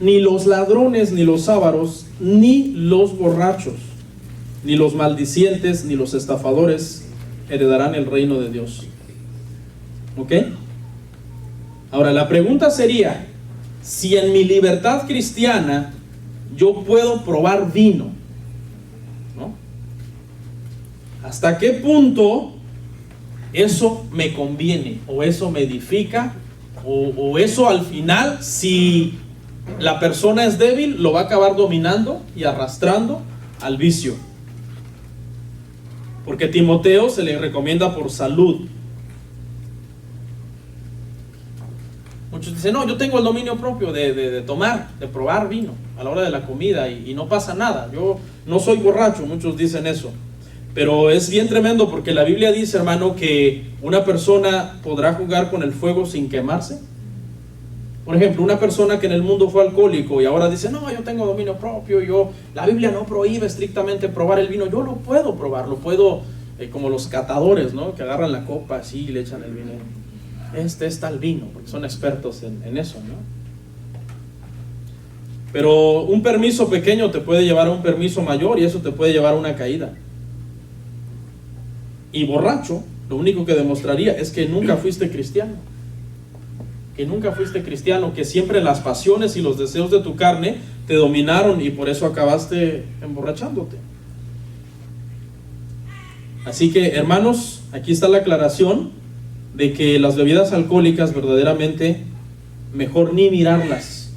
Ni los ladrones, ni los ávaros, ni los borrachos, ni los maldicientes, ni los estafadores heredarán el reino de Dios. ¿Ok? Ahora, la pregunta sería, si en mi libertad cristiana yo puedo probar vino, ¿no? ¿Hasta qué punto eso me conviene, o eso me edifica, o eso al final, si la persona es débil, lo va a acabar dominando y arrastrando al vicio? Porque Timoteo se le recomienda por salud. Muchos dicen, no, yo tengo el dominio propio de tomar, de probar vino a la hora de la comida, y no pasa nada, yo no soy borracho. Muchos dicen eso. Pero es bien tremendo, porque la Biblia dice, hermano, que una persona podrá jugar con el fuego sin quemarse. Por ejemplo, una persona que en el mundo fue alcohólico y ahora dice, no, yo tengo dominio propio, la Biblia no prohíbe estrictamente probar el vino, yo lo puedo probar, lo puedo, como los catadores, ¿no? Que agarran la copa así y le echan el vino. Este es tal vino, porque son expertos en eso, ¿no? Pero un permiso pequeño te puede llevar a un permiso mayor, y eso te puede llevar a una caída. Y borracho, lo único que demostraría es que nunca fuiste cristiano. Que nunca fuiste cristiano, que siempre las pasiones y los deseos de tu carne te dominaron, y por eso acabaste emborrachándote. Así que, hermanos, aquí está la aclaración de que las bebidas alcohólicas verdaderamente mejor ni mirarlas.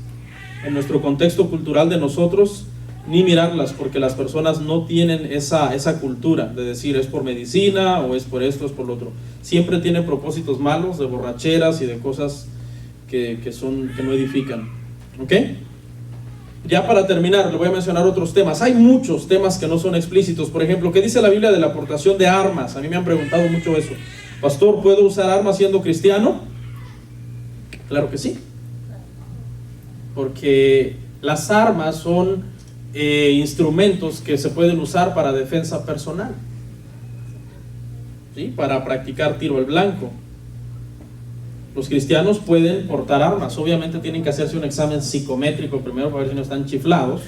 En nuestro contexto cultural de nosotros, ni mirarlas, porque las personas no tienen esa cultura de decir es por medicina, o es por esto, es por lo otro. Siempre tiene propósitos malos, de borracheras y de cosas que no edifican. ¿Ok? Ya para terminar, le voy a mencionar otros temas. Hay muchos temas que no son explícitos. Por ejemplo, ¿qué dice la Biblia de la aportación de armas? A mí me han preguntado mucho eso. Pastor, ¿puedo usar armas siendo cristiano? Claro que sí. Porque las armas son instrumentos que se pueden usar para defensa personal, ¿sí? Para practicar tiro al blanco. Los cristianos pueden portar armas. Obviamente tienen que hacerse un examen psicométrico primero para ver si no están chiflados,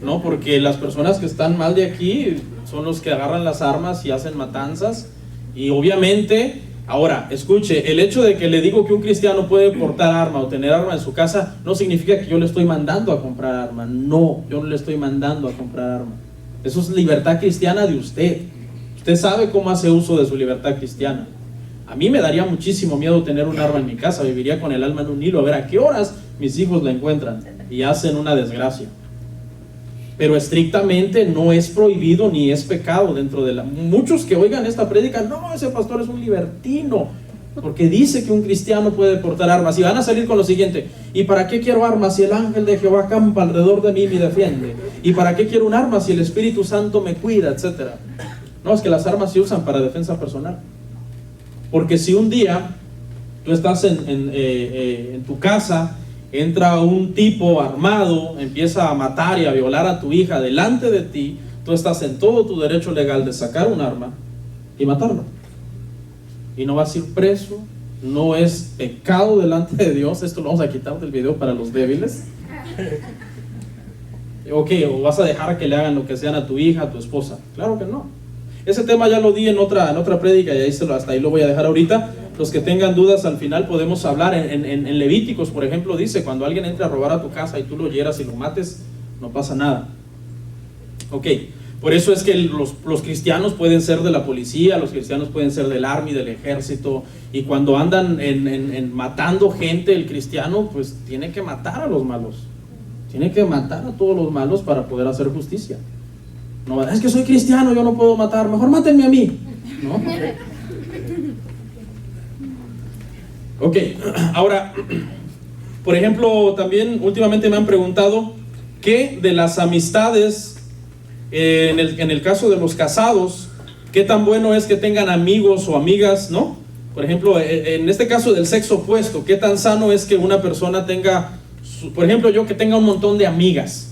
¿no? Porque las personas que están mal de aquí son los que agarran las armas y hacen matanzas. Y obviamente, ahora, escuche, el hecho de que le digo que un cristiano puede portar arma o tener arma en su casa no significa que yo le estoy mandando a comprar arma. No, yo no le estoy mandando a comprar arma. Eso es libertad cristiana de usted. Usted sabe cómo hace uso de su libertad cristiana. A mí me daría muchísimo miedo tener un arma en mi casa. Viviría con el alma en un hilo, a ver a qué horas mis hijos la encuentran y hacen una desgracia. Pero estrictamente no es prohibido ni es pecado dentro de la... Muchos que oigan esta prédica, no, ese pastor es un libertino, porque dice que un cristiano puede portar armas, y van a salir con lo siguiente: ¿y para qué quiero armas si el ángel de Jehová campa alrededor de mí y me defiende? ¿Y para qué quiero un arma si el Espíritu Santo me cuida, etcétera? No, es que las armas se usan para defensa personal. Porque si un día tú estás en tu casa, entra un tipo armado, empieza a matar y a violar a tu hija delante de ti, tú estás en todo tu derecho legal de sacar un arma y matarlo. Y no vas a ir preso, no es pecado delante de Dios. Esto lo vamos a quitar del video para los débiles. Ok, o vas a dejar que le hagan lo que sean a tu hija, a tu esposa. Claro que no. Ese tema ya lo di en otra prédica, y hasta ahí lo voy a dejar ahorita. Los que tengan dudas al final podemos hablar. En Levíticos, por ejemplo, dice: cuando alguien entre a robar a tu casa y tú lo hieras y lo mates, no pasa nada. Ok, por eso es que los cristianos pueden ser de la policía, los cristianos pueden ser del army, del ejército, y cuando andan matando gente, el cristiano pues tiene que matar a los malos, tiene que matar a todos los malos para poder hacer justicia. No, es que soy cristiano, yo no puedo matar, mejor mátenme a mí, ¿no? Ok, ahora, por ejemplo, también últimamente me han preguntado ¿qué de las amistades, en el caso de los casados, qué tan bueno es que tengan amigos o amigas, ¿no? Por ejemplo, en este caso del sexo opuesto, ¿qué tan sano es que una persona tenga, por ejemplo, yo que tenga un montón de amigas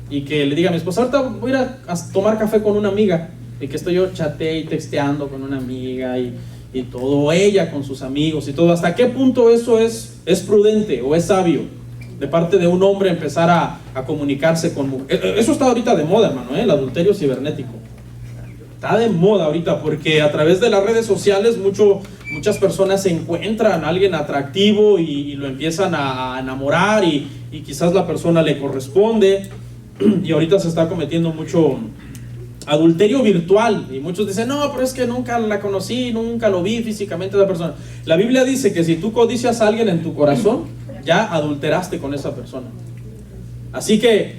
y que le diga a mi esposa: ahorita voy a ir a tomar café con una amiga, y que estoy yo chateando y texteando con una amiga y todo, ella con sus amigos y todo? ¿Hasta qué punto eso es prudente o es sabio de parte de un hombre empezar a comunicarse con mujeres? Eso está ahorita de moda, hermano, el adulterio cibernético. Está de moda ahorita porque a través de las redes sociales muchas personas se encuentran a alguien atractivo y lo empiezan a enamorar, y quizás la persona le corresponde, y ahorita se está cometiendo mucho adulterio virtual, y muchos dicen: no, pero es que nunca la conocí, nunca lo vi físicamente a la persona. La Biblia dice que si tú codicias a alguien en tu corazón, ya adulteraste con esa persona. Así que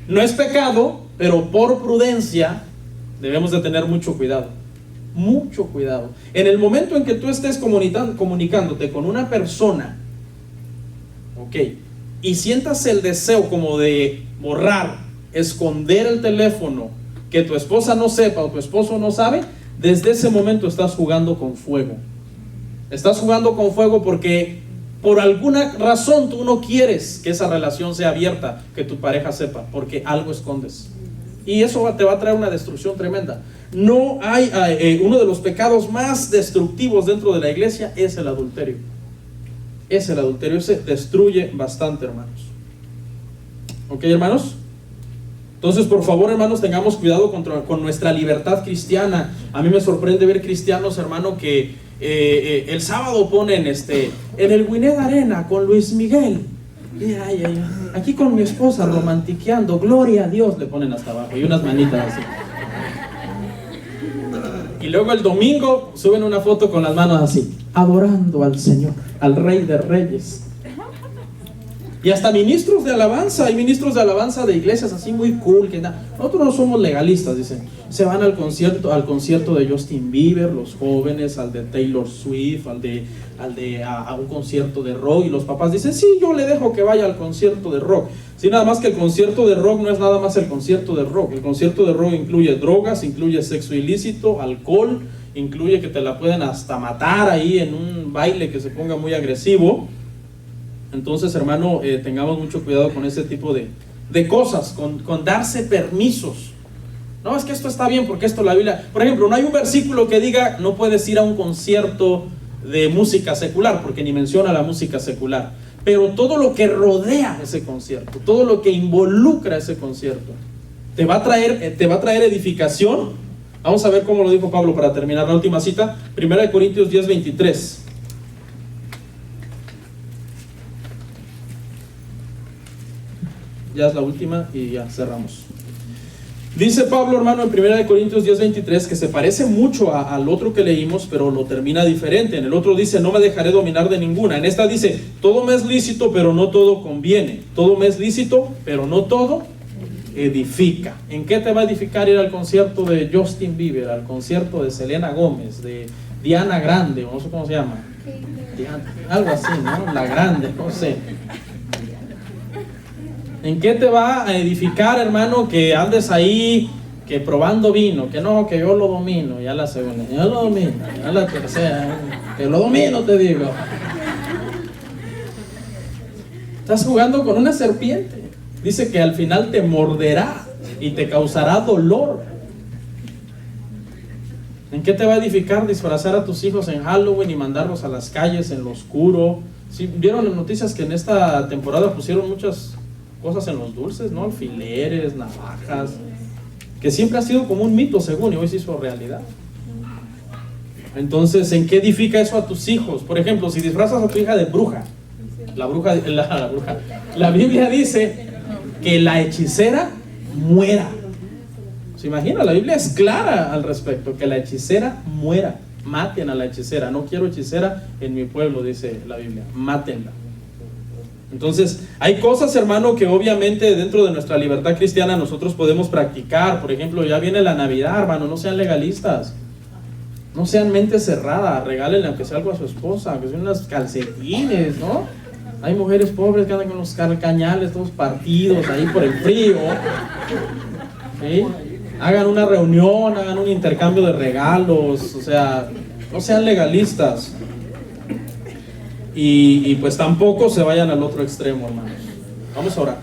no es pecado, pero por prudencia debemos de tener mucho cuidado. Mucho cuidado. En el momento en que tú estés comunicándote con una persona, ok, y sientas el deseo como de borrar, esconder el teléfono, que tu esposa no sepa o tu esposo no sabe, desde ese momento estás jugando con fuego. Estás jugando con fuego porque por alguna razón tú no quieres que esa relación sea abierta, que tu pareja sepa, porque algo escondes. Y eso te va a traer una destrucción tremenda. No hay uno de los pecados más destructivos dentro de la iglesia es el adulterio. Es el adulterio, se destruye bastante, hermanos. ¿Ok, hermanos? Entonces, por favor, hermanos, tengamos cuidado con nuestra libertad cristiana. A mí me sorprende ver cristianos, hermano, que el sábado ponen en el Winnet Arena con Luis Miguel. Aquí con mi esposa romantiqueando, gloria a Dios, le ponen hasta abajo y unas manitas así. Y luego el domingo suben una foto con las manos así, adorando al Señor, al Rey de Reyes. Y hasta ministros de alabanza, hay ministros de alabanza de iglesias así muy cool, que nosotros no somos legalistas, dicen. Se van al concierto de Justin Bieber, los jóvenes, al de Taylor Swift, a un concierto de rock, y los papás dicen: sí, yo le dejo que vaya al concierto de rock. Sí, nada más que el concierto de rock no es nada más el concierto de rock. El concierto de rock incluye drogas, incluye sexo ilícito, alcohol, incluye que te la pueden hasta matar ahí en un baile que se ponga muy agresivo. Entonces, hermano, tengamos mucho cuidado con ese tipo de cosas, con darse permisos. No, es que esto está bien porque esto la Biblia... Por ejemplo, no hay un versículo que diga no puedes ir a un concierto de música secular, porque ni menciona la música secular. Pero todo lo que rodea ese concierto, todo lo que involucra ese concierto, te va a traer edificación. Vamos a ver cómo lo dijo Pablo para terminar la última cita. 1 Corintios 10:23. Ya es la última y ya cerramos. Dice Pablo, hermano, en 1 Corintios 10:23, que se parece mucho al otro que leímos, pero lo termina diferente. En el otro dice, no me dejaré dominar de ninguna. En esta dice, todo me es lícito, pero no todo conviene. Todo me es lícito, pero no todo edifica. ¿En qué te va a edificar ir al concierto de Justin Bieber, al concierto de Selena Gómez, de Diana Grande, o no sé cómo se llama? Diana, algo así, ¿no? La Grande, no sé. ¿En qué te va a edificar, hermano, que andes ahí, que probando vino, que no, que yo lo domino, ya la segunda, yo lo domino, ya la tercera, que lo domino, te digo? Estás jugando con una serpiente. Dice que al final te morderá y te causará dolor. ¿En qué te va a edificar disfrazar a tus hijos en Halloween y mandarlos a las calles en lo oscuro? ¿Sí? ¿Vieron las noticias que en esta temporada pusieron muchas cosas en los dulces, ¿no? Alfileres, navajas, que siempre ha sido como un mito según, y hoy se hizo realidad. Entonces, ¿en qué edifica eso a tus hijos? Por ejemplo, si disfrazas a tu hija de bruja, la Biblia dice que la hechicera muera. ¿Se imagina? La Biblia es clara al respecto, que la hechicera muera. Maten a la hechicera. No quiero hechicera en mi pueblo, dice la Biblia. Mátenla. Entonces, hay cosas, hermano, que obviamente dentro de nuestra libertad cristiana nosotros podemos practicar. Por ejemplo, ya viene la Navidad, hermano, no sean legalistas. No sean mente cerrada. Regálenle aunque sea algo a su esposa, aunque sean unos calcetines, ¿no? Hay mujeres pobres que andan con los cañales todos partidos ahí por el frío. ¿Sí? Hagan una reunión, hagan un intercambio de regalos. O sea, no sean legalistas. Y pues tampoco se vayan al otro extremo, hermanos. Vamos a orar.